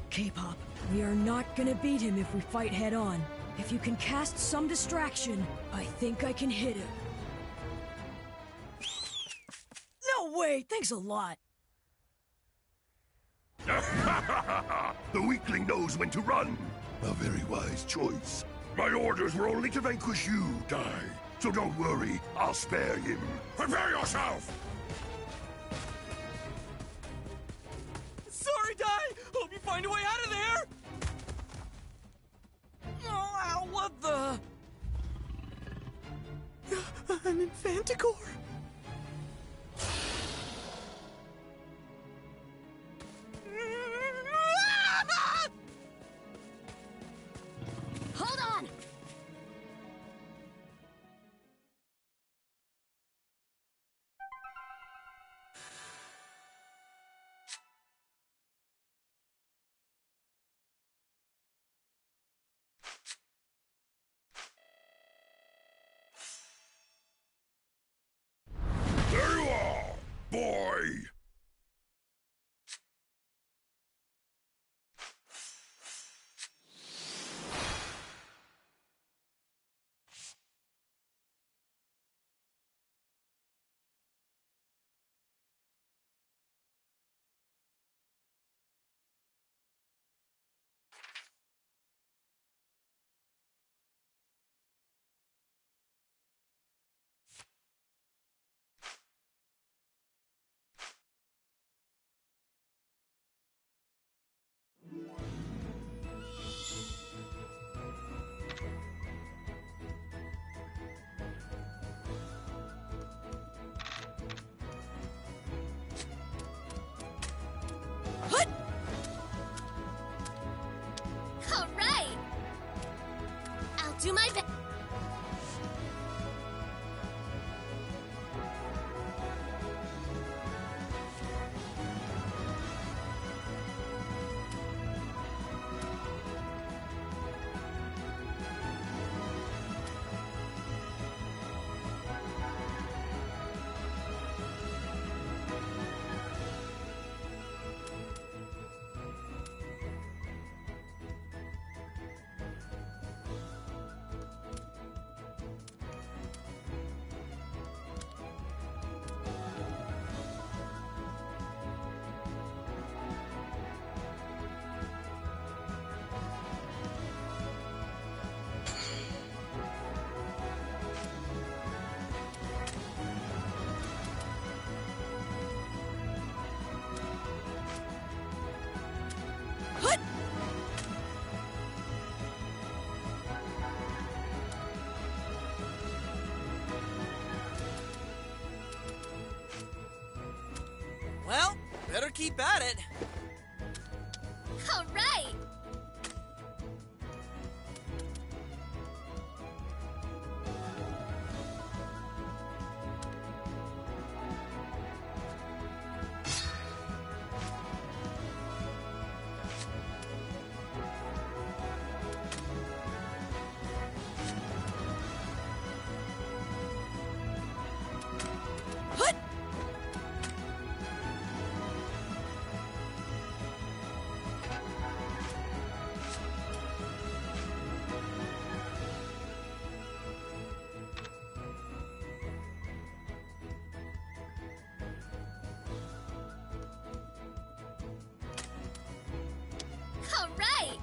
K-Pop, we are not gonna beat him if we fight head-on. If you can cast some distraction, I think I can hit him. No way! Thanks a lot! The weakling knows when to run. A very wise choice. My orders were only to vanquish you, Dai. So don't worry, I'll spare him. Prepare yourself! Sorry, Dai! Hope you find a way out of there! Oh, ow, what the? An Infanticor? Hold on! do my best. Well, better keep at it. All right. All right.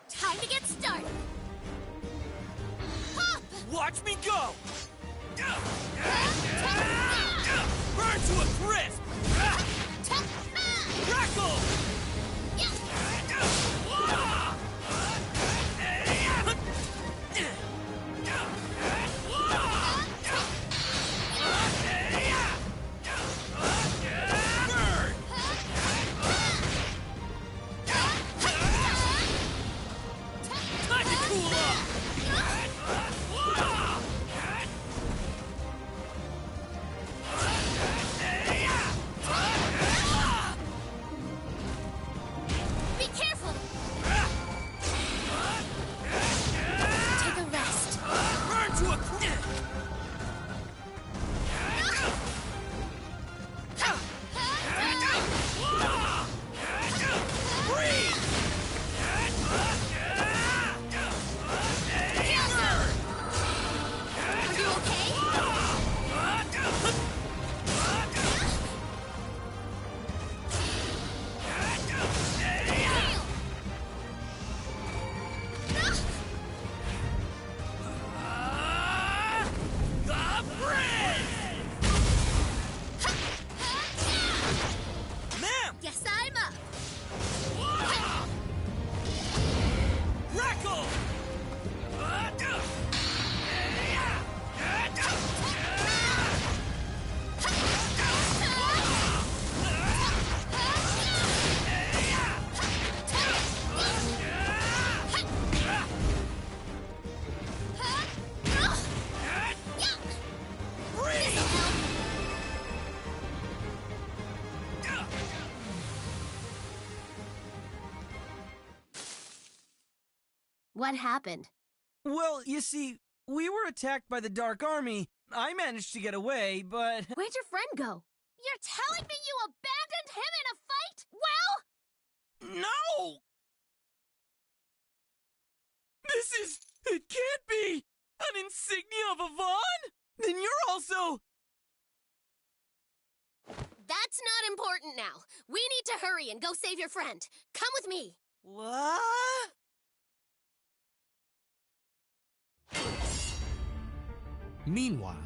Time to get started. Hop! Watch me go! Burn to a crisp! Crackle! Time to cool off! Be careful! Take a rest. Burn to a crisp! Breathe! Are you okay? The bridge! Ma'am! Guess I'm up. Crackle! What happened? Well, you see, we were attacked by the Dark Army. I managed to get away, but... Where'd your friend go? You're telling me you abandoned him in a fight? Well... No! It can't be! An insignia of Avon? Then you're also... That's not important now. We need to hurry and go save your friend. Come with me. What? Meanwhile...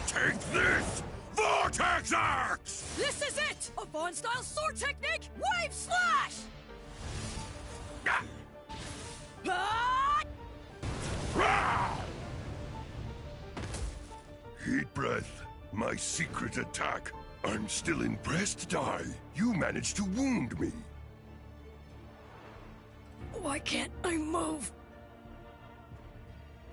Take this! Vortex Axe! This is it! A Vaughn-style sword technique! Wave slash! Ah! Heat breath, my secret attack. I'm still impressed, Dai. You managed to wound me. Why can't I move?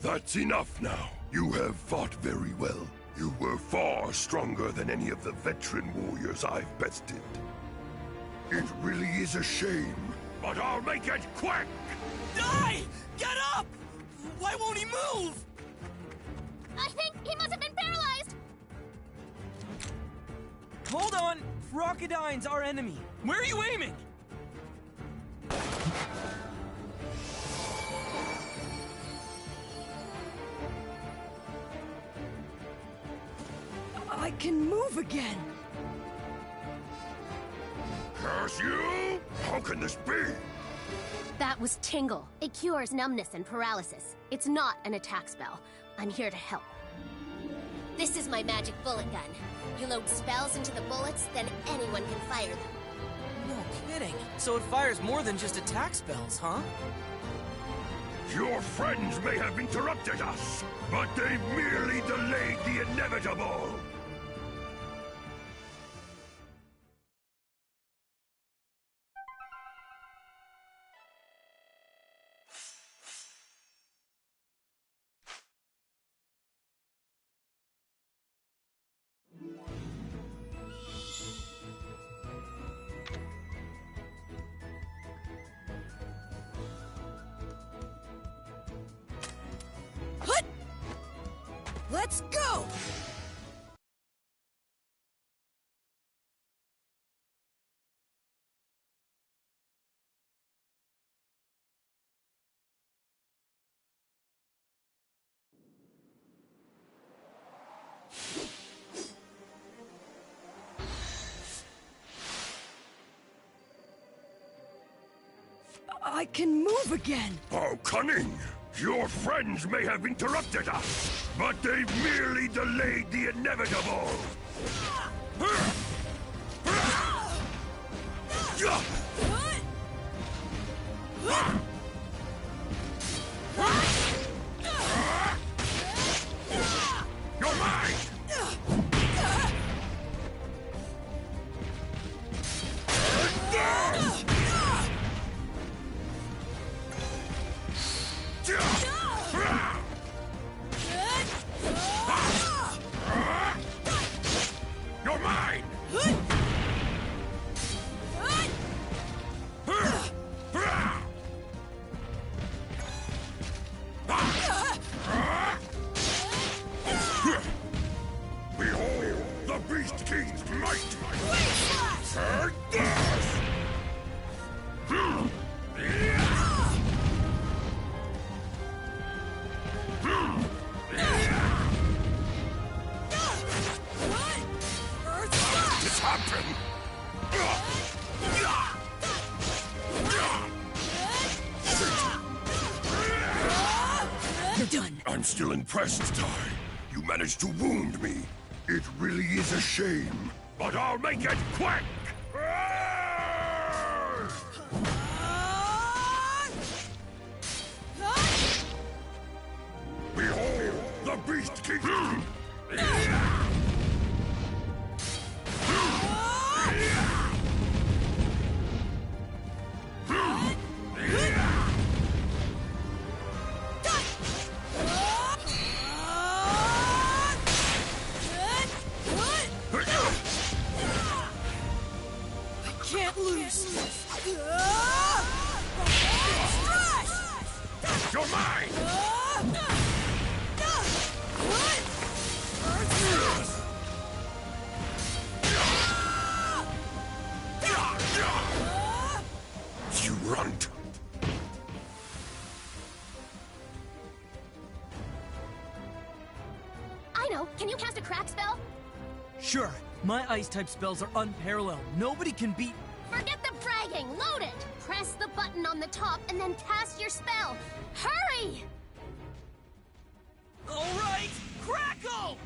That's enough now. You have fought very well. You were far stronger than any of the veteran warriors I've bested. It really is a shame, but I'll make it quick! Die! Get up! Why won't he move? I think he must have been paralyzed! Hold on! Crocodine's our enemy. Where are you aiming? I can move again! Curse you? How can this be? That was Tingle. It cures numbness and paralysis. It's not an attack spell. I'm here to help. This is my magic bullet gun. You load spells into the bullets, then anyone can fire them. No kidding. So it fires more than just attack spells, huh? Your friends may have interrupted us, but they've merely delayed the inevitable! Let's go! I can move again! How cunning! Your friends may have interrupted us, but they've merely delayed the inevitable! You're mine! You're mine! Behold, the Beast King's might! Take this! This happened! You're done. I'm still impressed, Ty. You managed to wound me. It really is a shame, but I'll make it quick! Behold, the Beast King! Can't lose! You're mine! You runt! I know. Can you cast a crack spell? Sure. My ice-type spells are unparalleled. Nobody can beat... Forget the bragging. Load it. Press the button on the top and then cast your spell. Hurry! All right! Crackle!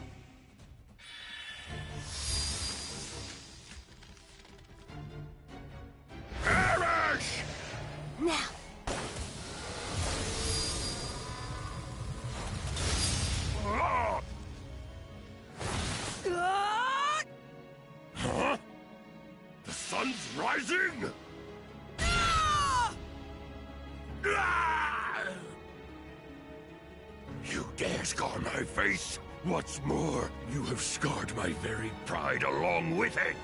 dare scar my face? What's more, you have scarred my very pride along with it!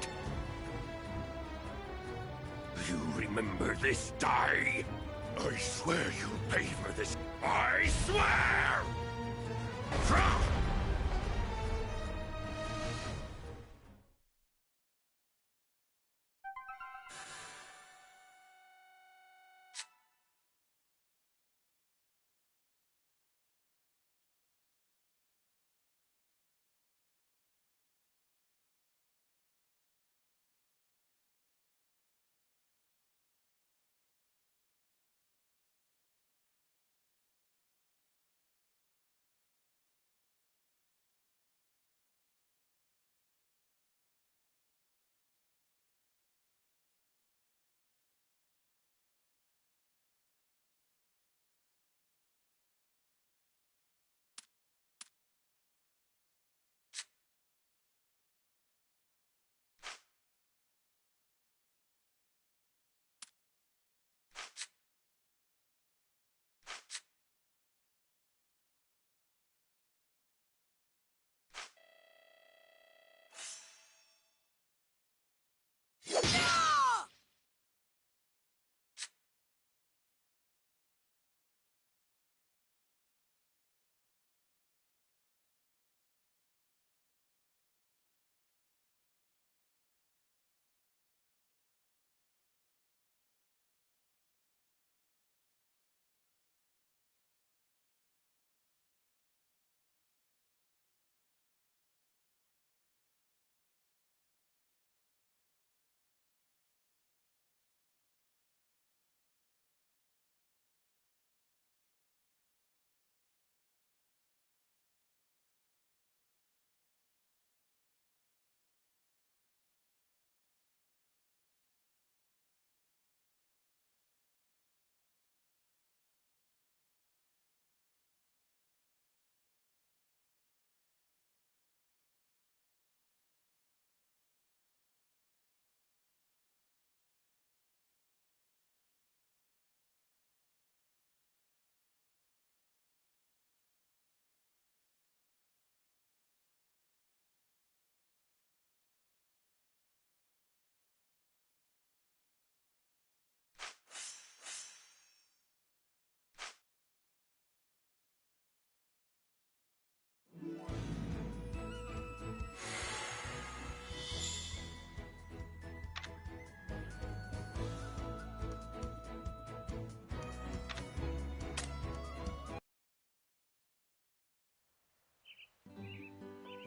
You remember this day? I swear you'll pay for this. I swear!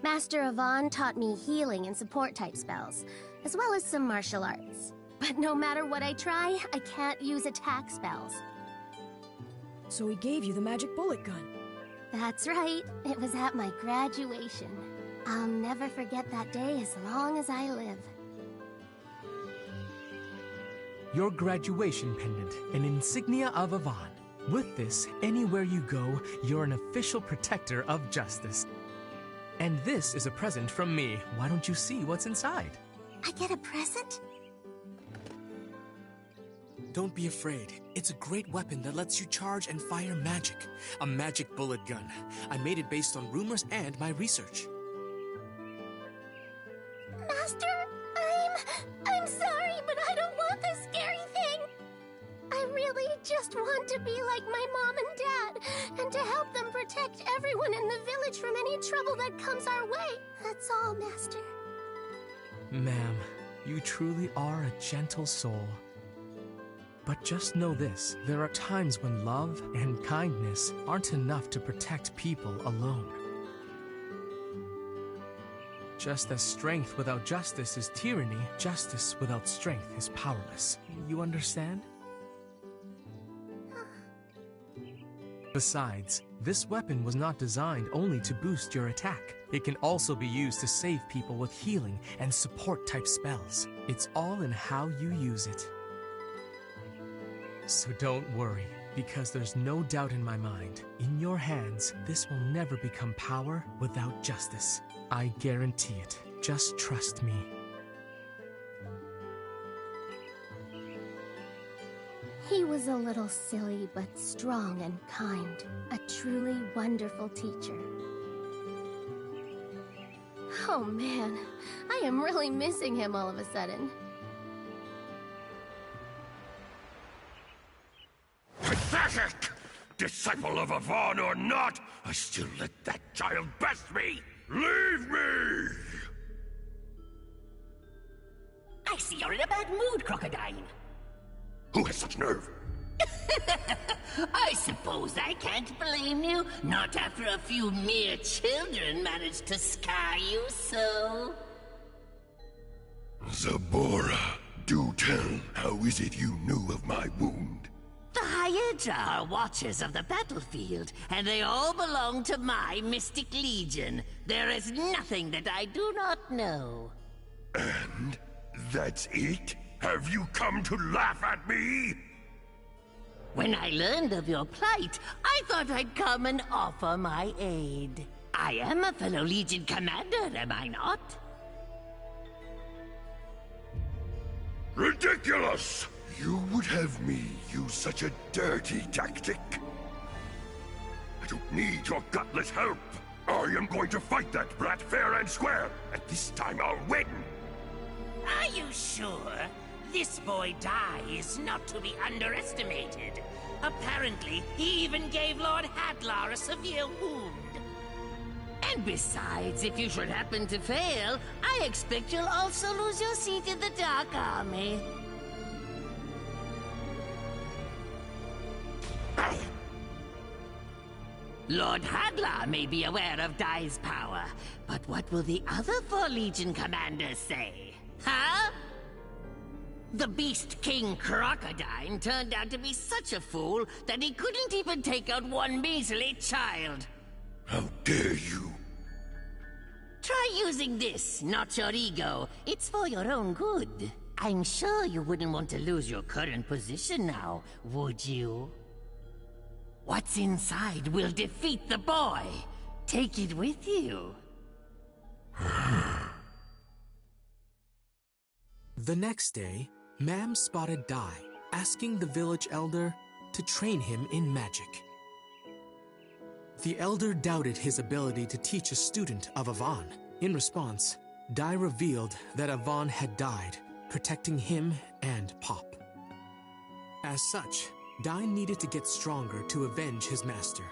Master Avant taught me healing and support type spells, as well as some martial arts. But no matter what I try, I can't use attack spells. So he gave you the magic bullet gun. That's right. It was at my graduation. I'll never forget that day as long as I live. Your graduation pendant, an insignia of Avant. With this, anywhere you go, you're an official protector of justice. And this is a present from me. Why don't you see what's inside? I get a present? Don't be afraid. It's a great weapon that lets you charge and fire magic. A magic bullet gun. I made it based on rumors and my research. Master, I'm sorry, but I don't want this scary thing. I really just want to be like my mom and dad, and to help them protect everyone in the village from any trouble that comes our way. That's all, Master. Ma'am, you truly are a gentle soul. But just know this, there are times when love and kindness aren't enough to protect people alone. Just as strength without justice is tyranny, justice without strength is powerless. You understand? Besides, this weapon was not designed only to boost your attack. It can also be used to save people with healing and support type spells. It's all in how you use it. So don't worry, because there's no doubt in my mind. In your hands, this will never become power without justice. I guarantee it. Just trust me. He was a little silly, but strong and kind. A truly wonderful teacher. Oh man, I am really missing him all of a sudden. Pathetic! Disciple of Avon or not, I still let that child best me! Leave me! I see you're in a bad mood, Crocodile. Who has such nerve? I suppose I can't blame you, not after a few mere children managed to scar you so. Zabora, do tell, how is it you knew of my wound? The Hyedra are watchers of the battlefield, and they all belong to my Mystic Legion. There is nothing that I do not know. And that's it? Have you come to laugh at me? When I learned of your plight, I thought I'd come and offer my aid. I am a fellow Legion commander, am I not? Ridiculous! You would have me use such a dirty tactic? I don't need your gutless help. I am going to fight that brat fair and square, and this time I'll win! Are you sure? This boy Dai is not to be underestimated. Apparently, he even gave Lord Hadlar a severe wound. And besides, if you should happen to fail, I expect you'll also lose your seat in the Dark Army. Lord Hadlar may be aware of Dai's power, but what will the other 4 Legion commanders say? Huh? The Beast King Crocodile turned out to be such a fool that he couldn't even take out one measly child. How dare you! Try using this, not your ego. It's for your own good. I'm sure you wouldn't want to lose your current position now, would you? What's inside will defeat the boy. Take it with you. The next day, Mam spotted Dai, asking the village elder to train him in magic. The elder doubted his ability to teach a student of Avon. In response, Dai revealed that Avon had died, protecting him and Pop. As such, Dai needed to get stronger to avenge his master.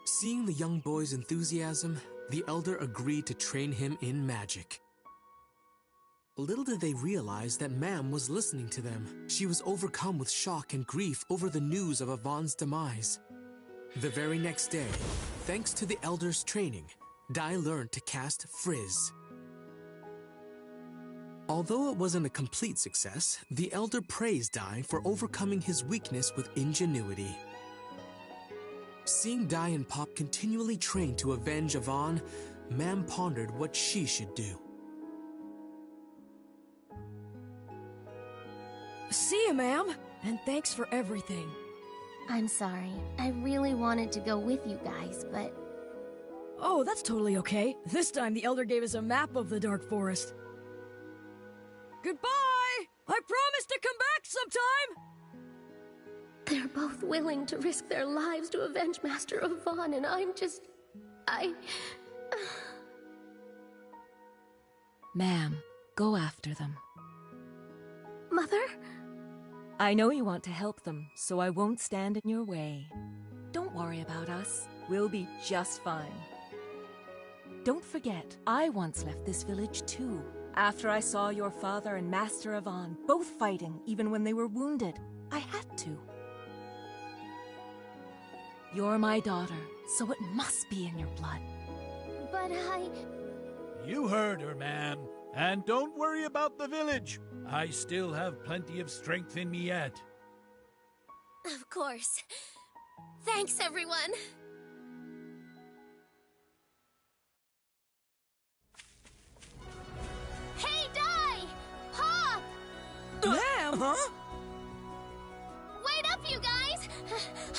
Seeing the young boy's enthusiasm, the elder agreed to train him in magic. Little did they realize that Mam was listening to them. She was overcome with shock and grief over the news of Avon's demise. The very next day, thanks to the elder's training, Dai learned to cast Frizz. Although it wasn't a complete success, the elder praised Dai for overcoming his weakness with ingenuity. Seeing Dai and Pop continually train to avenge Avon, Mam pondered what she should do. See you, ma'am, and thanks for everything. I'm sorry. I really wanted to go with you guys, but... Oh, that's totally okay. This time the Elder gave us a map of the Dark Forest. Goodbye! I promise to come back sometime! They're both willing to risk their lives to avenge Master Avon, and I'm just... Ma'am, go after them. Mother? I know you want to help them, so I won't stand in your way. Don't worry about us. We'll be just fine. Don't forget, I once left this village too, after I saw your father and Master Avon both fighting even when they were wounded. I had to. You're my daughter, so it must be in your blood. But You heard her, ma'am. And don't worry about the village. I still have plenty of strength in me yet. Of course. Thanks, everyone. Hey, Dai! Pop! Ma'am! Huh? Wait up, you guys!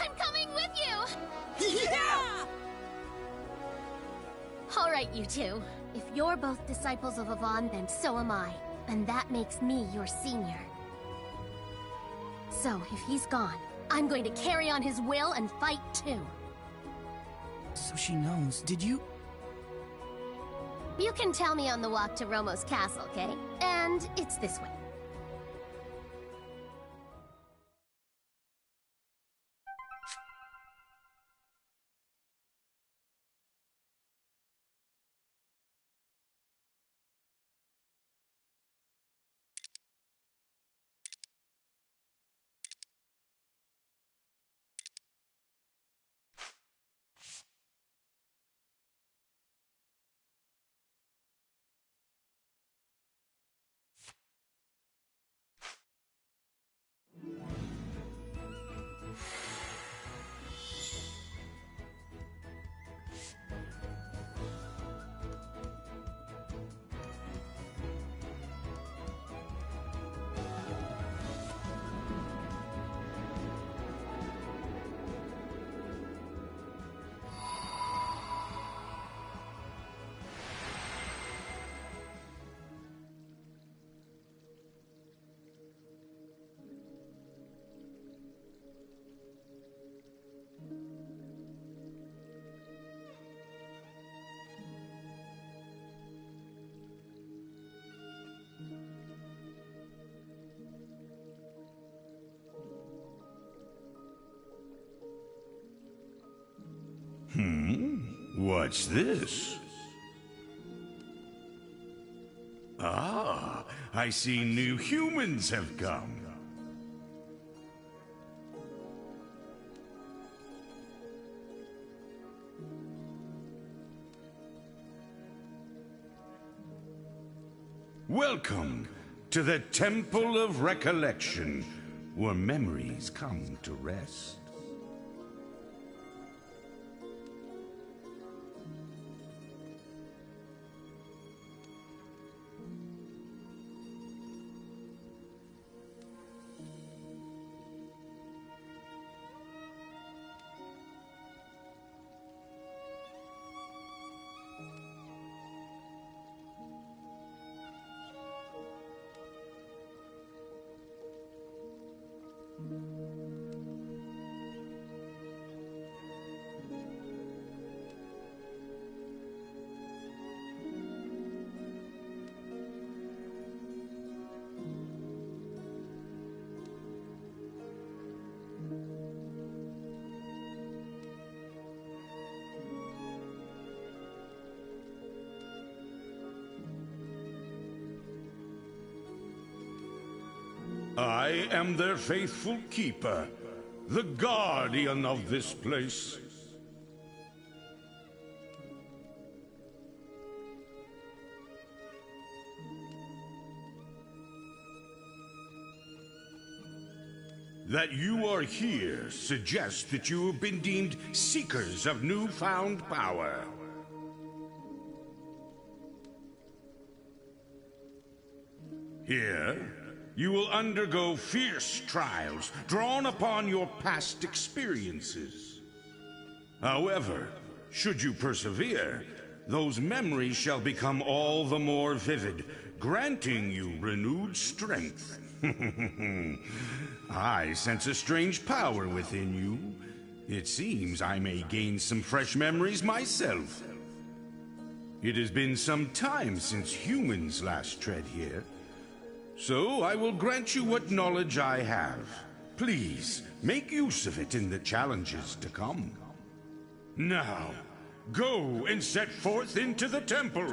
I'm coming with you! Yeah! All right, you two. If you're both disciples of Avon, then so am I. And that makes me your senior. So, if he's gone, I'm going to carry on his will and fight too. So she knows. Did you... You can tell me on the walk to Romo's castle, okay? And it's this way. What's this? Ah, I see new humans have come. Welcome to the Temple of Recollection, where memories come to rest. I am their faithful keeper, the guardian of this place. That you are here suggests that you have been deemed seekers of newfound power. Here, you will undergo fierce trials drawn upon your past experiences. However, should you persevere, those memories shall become all the more vivid, granting you renewed strength. I sense a strange power within you. It seems I may gain some fresh memories myself. It has been some time since humans last tread here. So I will grant you what knowledge I have. Please, make use of it in the challenges to come. Now, go and set forth into the temple.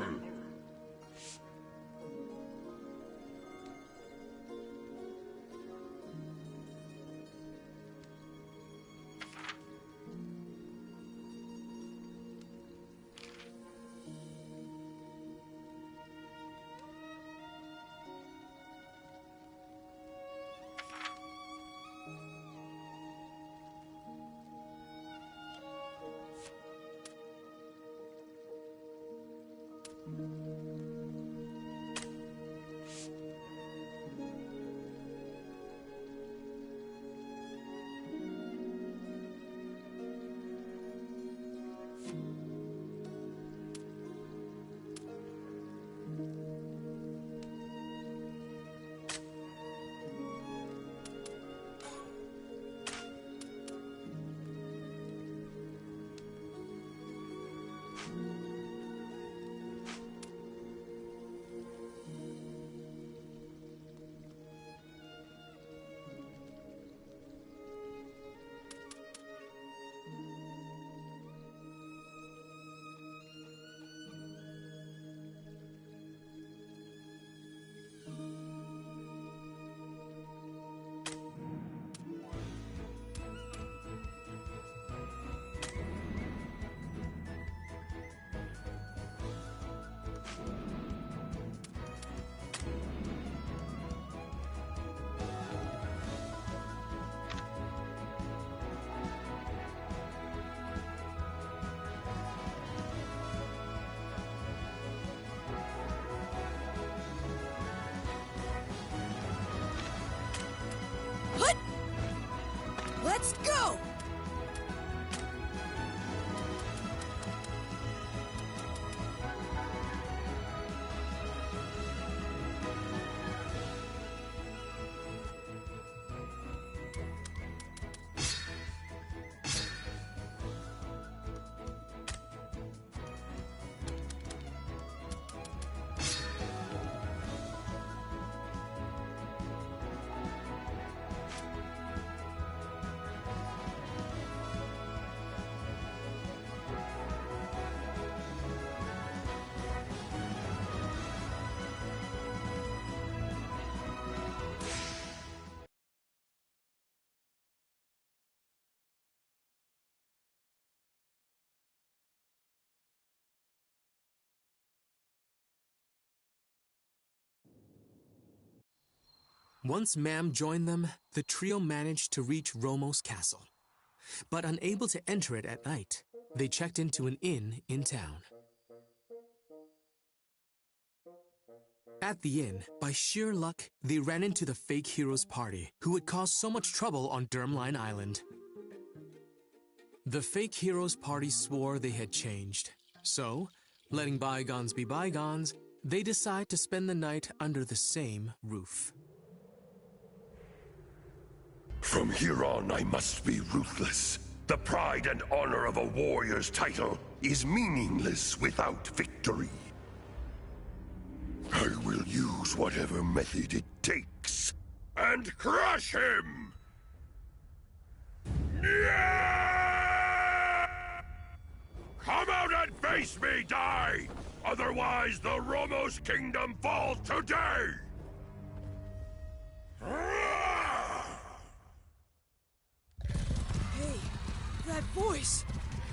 Let's go! Once Mam joined them, the trio managed to reach Romos Castle. But unable to enter it at night, they checked into an inn in town. At the inn, by sheer luck, they ran into the fake heroes party, who had caused so much trouble on Dermline Island. The fake heroes party swore they had changed. So, letting bygones be bygones, they decide to spend the night under the same roof. From here on, I must be ruthless. The pride and honor of a warrior's title is meaningless without victory. I will use whatever method it takes and crush him! Yeah! Come out and face me, die! Otherwise, the Romos Kingdom falls today! Hey, that voice!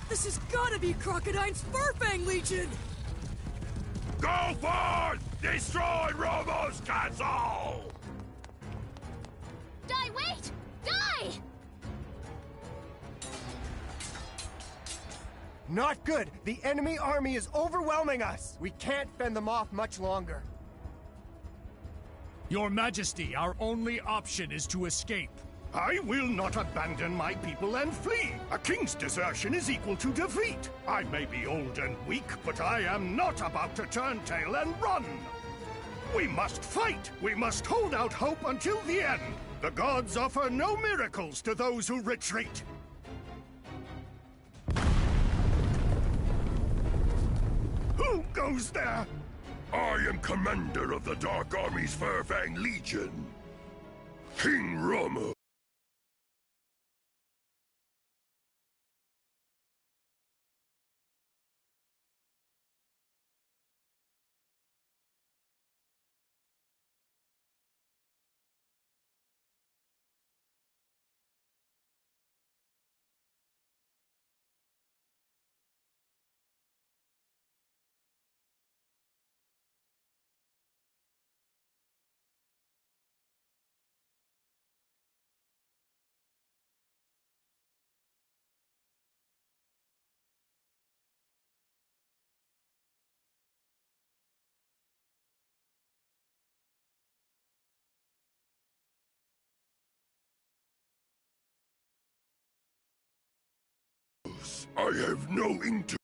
This has gotta be Crocodine's Furfang Legion! Go forth! Destroy Romos Castle! Die, wait! Die! Not good! The enemy army is overwhelming us! We can't fend them off much longer. Your Majesty, our only option is to escape. I will not abandon my people and flee. A king's desertion is equal to defeat. I may be old and weak, but I am not about to turn tail and run. We must fight. We must hold out hope until the end. The gods offer no miracles to those who retreat. Who goes there? I am commander of the Dark Army's Furfang Legion, King Romo. I have no intention.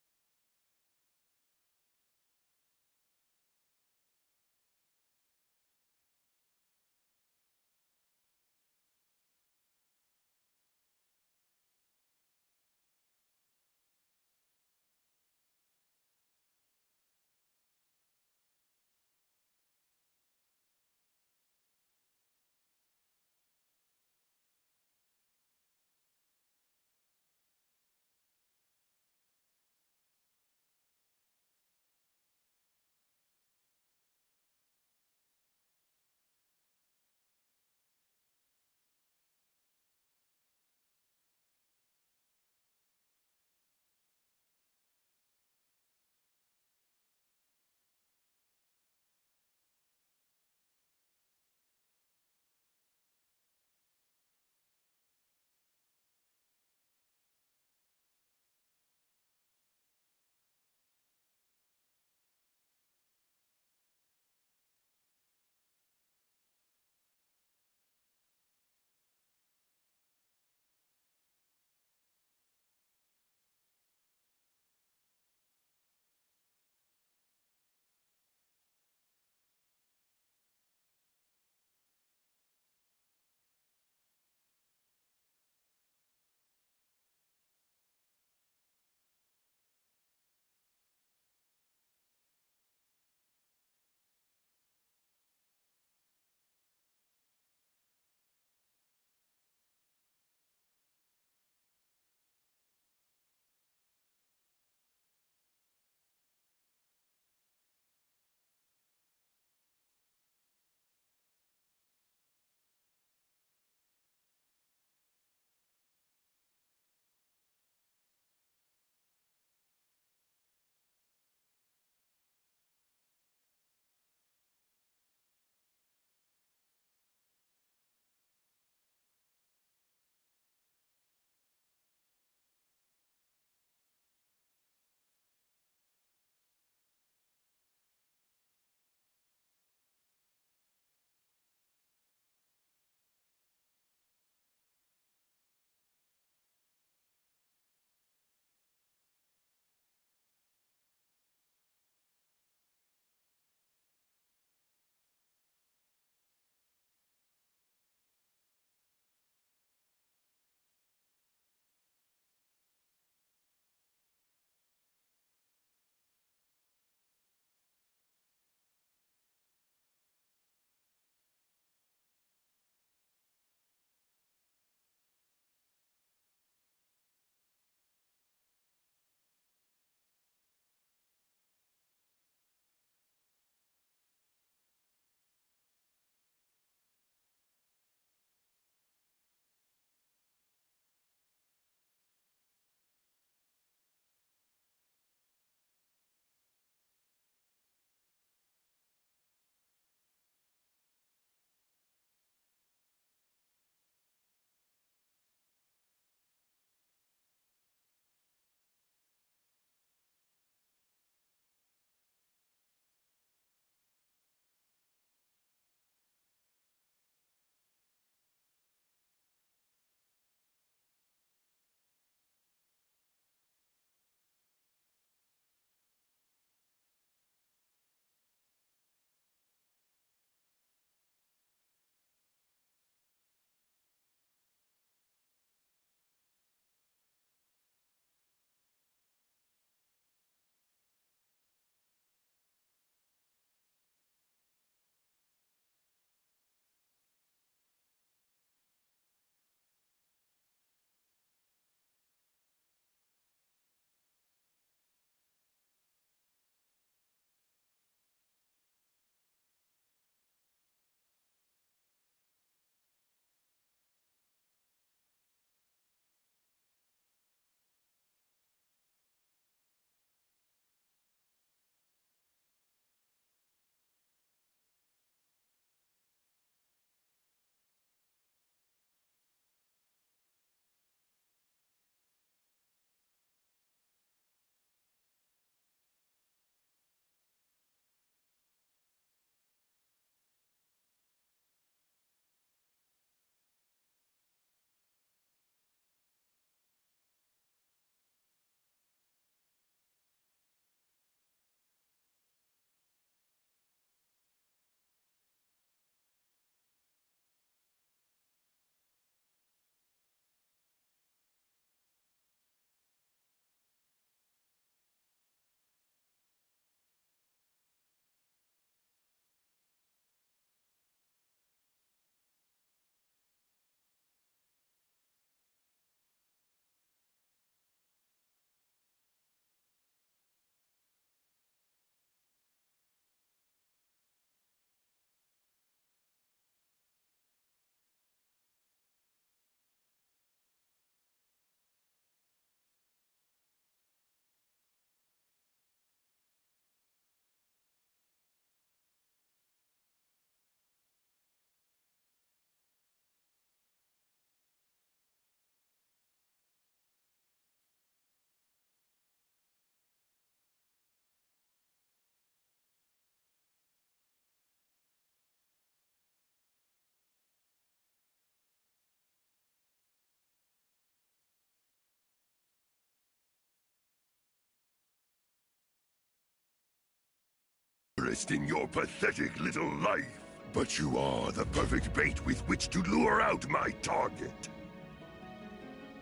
interest in your pathetic little life. But you are the perfect bait with which to lure out my target.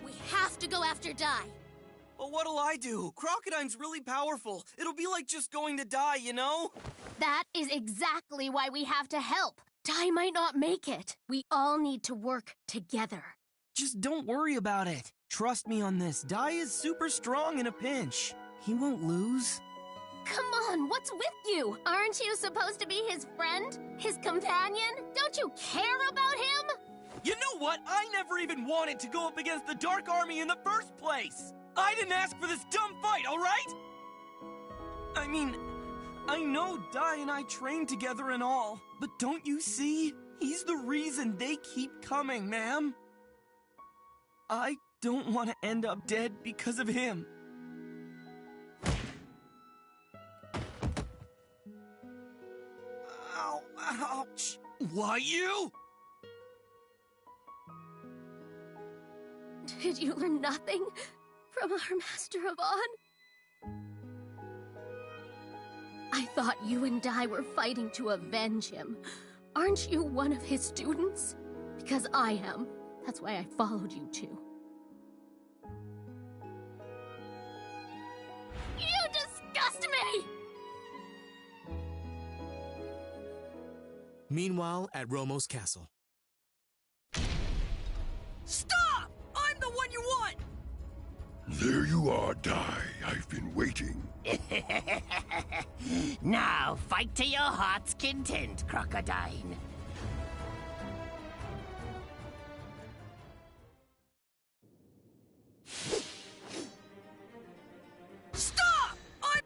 We have to go after Dai. But what'll I do? Crocodine's really powerful. It'll be like just going to die, you know? That is exactly why we have to help. Dai might not make it. We all need to work together. Just don't worry about it. Trust me on this. Dai is super strong in a pinch. He won't lose. Come on, what's with you? Aren't you supposed to be his friend? His companion? Don't you care about him? You know what? I never even wanted to go up against the Dark Army in the first place! I didn't ask for this dumb fight, alright? I mean, I know Dai and I trained together and all, but don't you see? He's the reason they keep coming, ma'am. I don't want to end up dead because of him. Ow, ouch. Why you? Did you learn nothing from our Master Avant? I thought you and Dai were fighting to avenge him. Aren't you one of his students? Because I am. That's why I followed you too. You disgust me! Meanwhile, at Romo's castle. Stop! I'm the one you want! There you are, Dai. I've been waiting. Now, fight to your heart's content, Crocodine. Stop! I'm...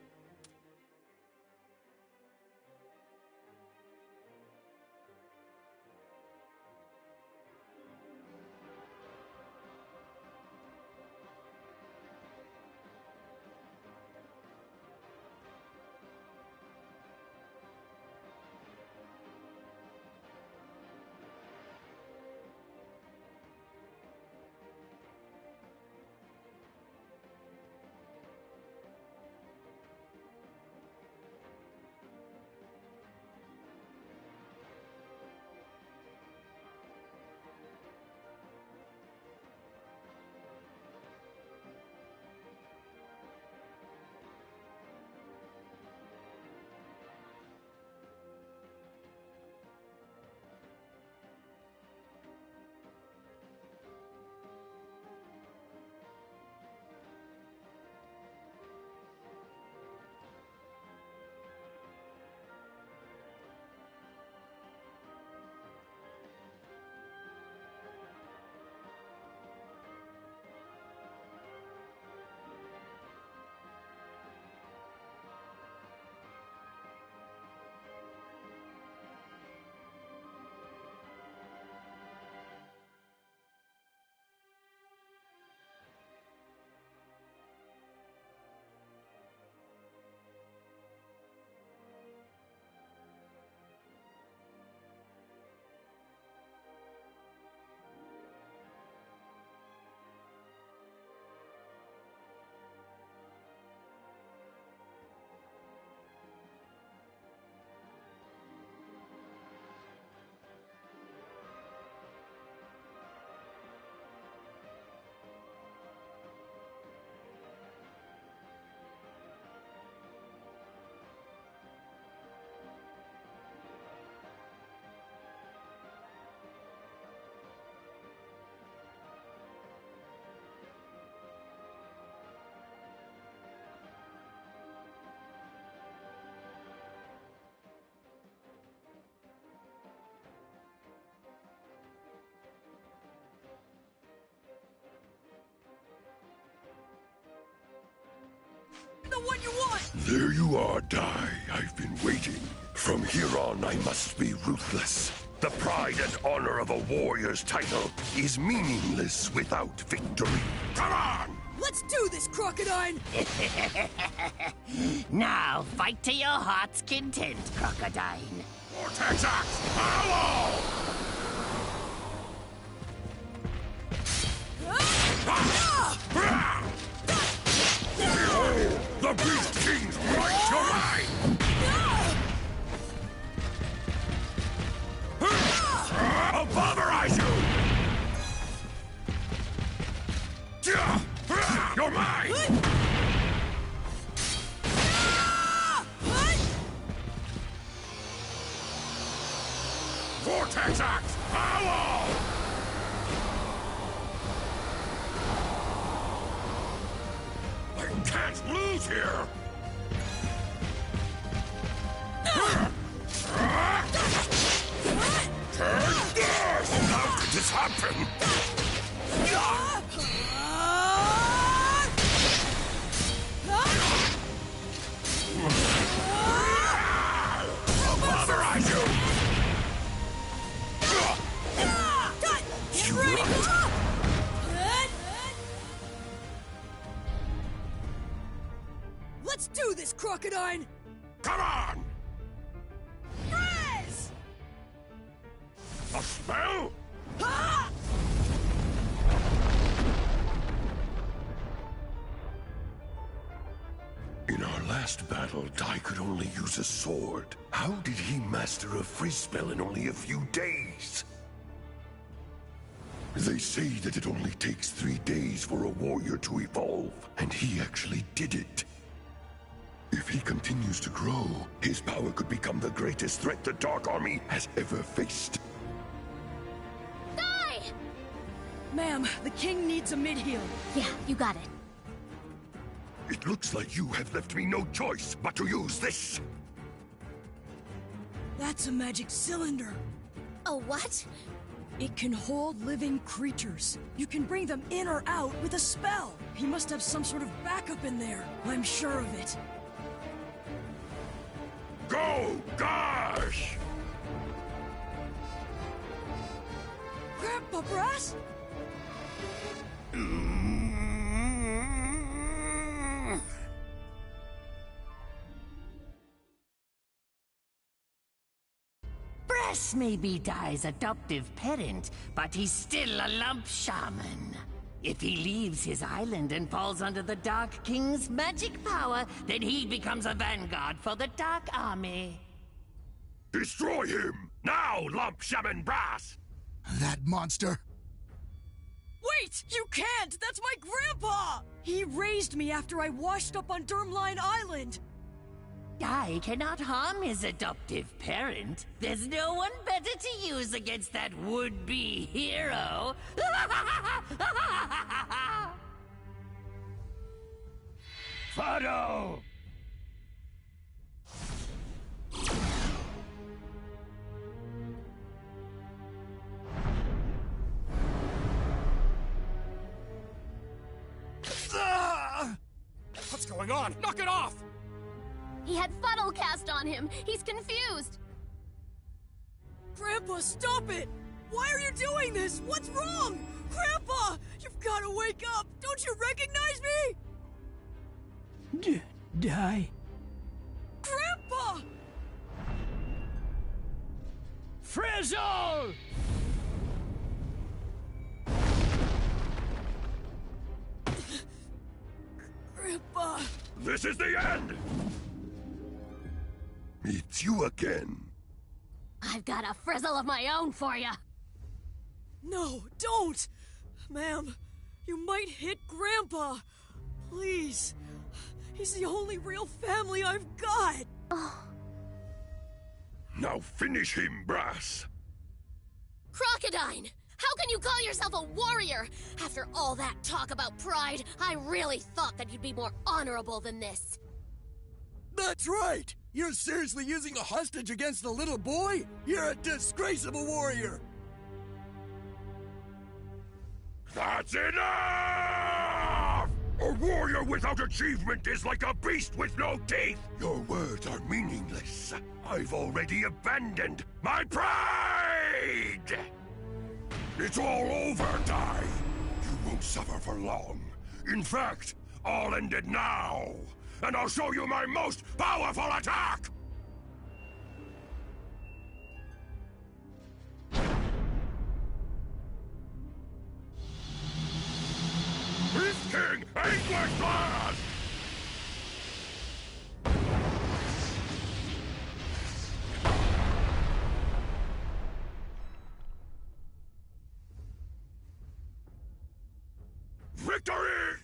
the one you want! There you are, Dai. I've been waiting. From here on, I must be ruthless. The pride and honor of a warrior's title is meaningless without victory. Come on! Let's do this, Crocodine! Now, fight to your heart's content, Crocodine. Vortex Axe, power! Behold, the Beast King's right to mine! You're mine! Vortex Axe! Power! I can't lose here! How could this happen? I'll bothererize you! Get ready! Let's do this, Crocodile! Come on! Freeze! A spell? Ah! In our last battle, Dai could only use a sword. How did he master a freeze spell in only a few days? They say that it only takes 3 days for a warrior to evolve, and he actually did it. If he continues to grow, his power could become the greatest threat the Dark Army has ever faced. Dai! Ma'am, the king needs a mid-heal. Yeah, you got it. It looks like you have left me no choice but to use this. That's a magic cylinder. A what? It can hold living creatures. You can bring them in or out with a spell. He must have some sort of backup in there. I'm sure of it. Go, Gosh! Grandpa Brass? Brass may be Dai's adoptive parent, but he's still a lump shaman. If he leaves his island and falls under the Dark King's magic power, then he becomes a vanguard for the Dark Army. Destroy him! Now, Lump Shaman Brass! That monster! Wait! You can't! That's my grandpa! He raised me after I washed up on Durmline Island! Dai cannot harm his adoptive parent. There's no one better to use against that would-be hero. Fado! What's going on? Knock it off! He had funnel cast on him. He's confused. Grandpa, stop it! Why are you doing this? What's wrong? Grandpa! You've got to wake up! Don't you recognize me? Die. Grandpa! Frizzle! Grandpa! This is the end! It's you again. I've got a frizzle of my own for you. No, don't! Ma'am, you might hit Grandpa. Please. He's the only real family I've got. Oh. Now finish him, Brass. Crocodile! How can you call yourself a warrior? After all that talk about pride, I really thought that you'd be more honorable than this. That's right! You're seriously using a hostage against a little boy? You're a disgrace of a warrior! That's enough! A warrior without achievement is like a beast with no teeth! Your words are meaningless. I've already abandoned my pride! It's all over, Dai! You won't suffer for long. In fact, I'll end it now! And I'll show you my most powerful attack! Beast King Anguish Blast! Victory!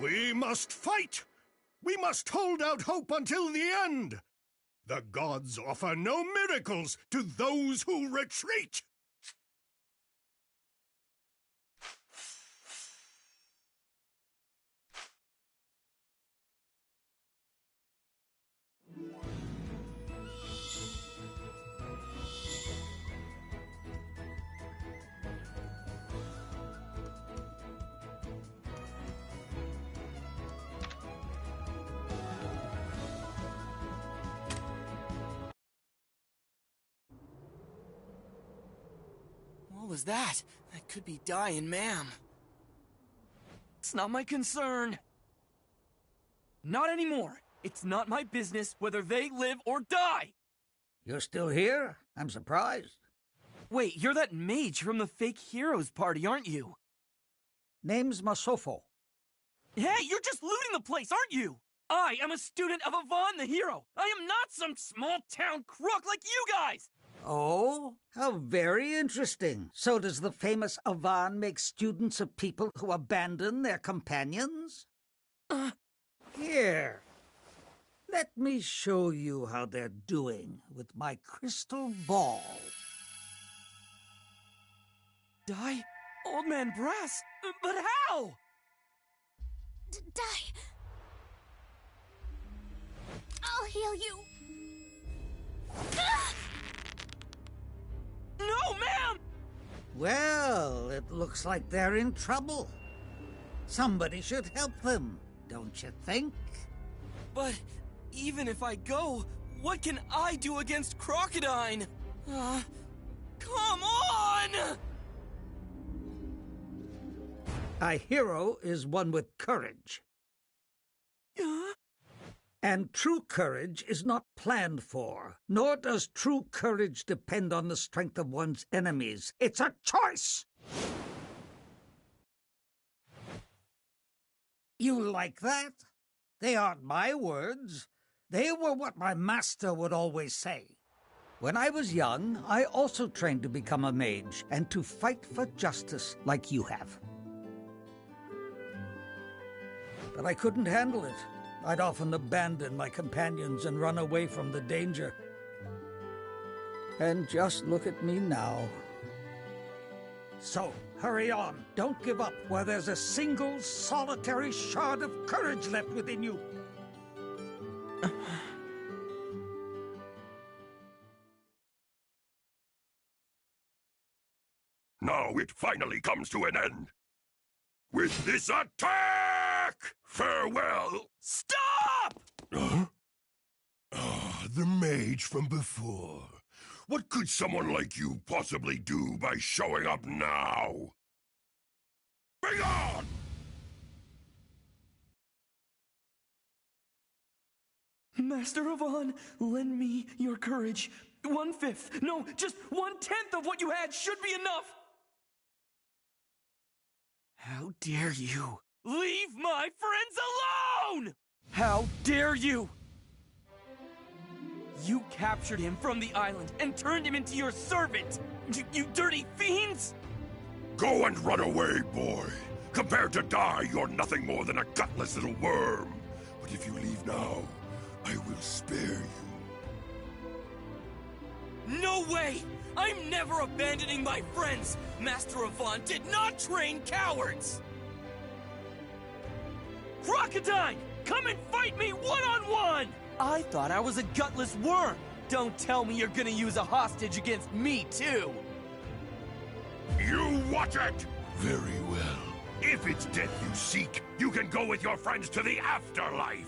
We must fight! We must hold out hope until the end! The gods offer no miracles to those who retreat! What was that? That could be Dai and Mam. It's not my concern. Not anymore. It's not my business whether they live or die. You're still here? I'm surprised. Wait, you're that mage from the fake heroes party, aren't you? Name's Masofo. Hey, you're just looting the place, aren't you? I am a student of Avan the hero. I am not some small-town crook like you guys. Oh, how very interesting. So does the famous Avan make students of people who abandon their companions? Here. Let me show you how they're doing with my crystal ball. Dai? Old Man Brass? But how? Dai. I'll heal you. No, ma'am! Well, it looks like they're in trouble. Somebody should help them, don't you think? But even if I go, what can I do against Crocodine? Come on! A hero is one with courage. And true courage is not planned for, nor does true courage depend on the strength of one's enemies. It's a choice! You like that? They aren't my words. They were what my master would always say. When I was young, I also trained to become a mage and to fight for justice like you have. But I couldn't handle it. I'd often abandon my companions and run away from the danger. And just look at me now. So, hurry on. Don't give up where there's a single, solitary shard of courage left within you. Now it finally comes to an end. With this attack! Farewell! Stop! The mage from before. What could someone like you possibly do by showing up now? Bring on! Master Avan, lend me your courage. 1/5, no, just 1/10 of what you had should be enough! How dare you? Leave my friends alone! How dare you? You captured him from the island and turned him into your servant! You dirty fiends! Go and run away, boy. Compared to Dai, you're nothing more than a gutless little worm. But if you leave now, I will spare you. No way! I'm never abandoning my friends! Master Avan did not train cowards! Crocodine! Come and fight me one-on-one! I thought I was a gutless worm! Don't tell me you're gonna use a hostage against me, too! You watch it! Very well. If it's death you seek, you can go with your friends to the afterlife!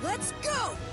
Let's go!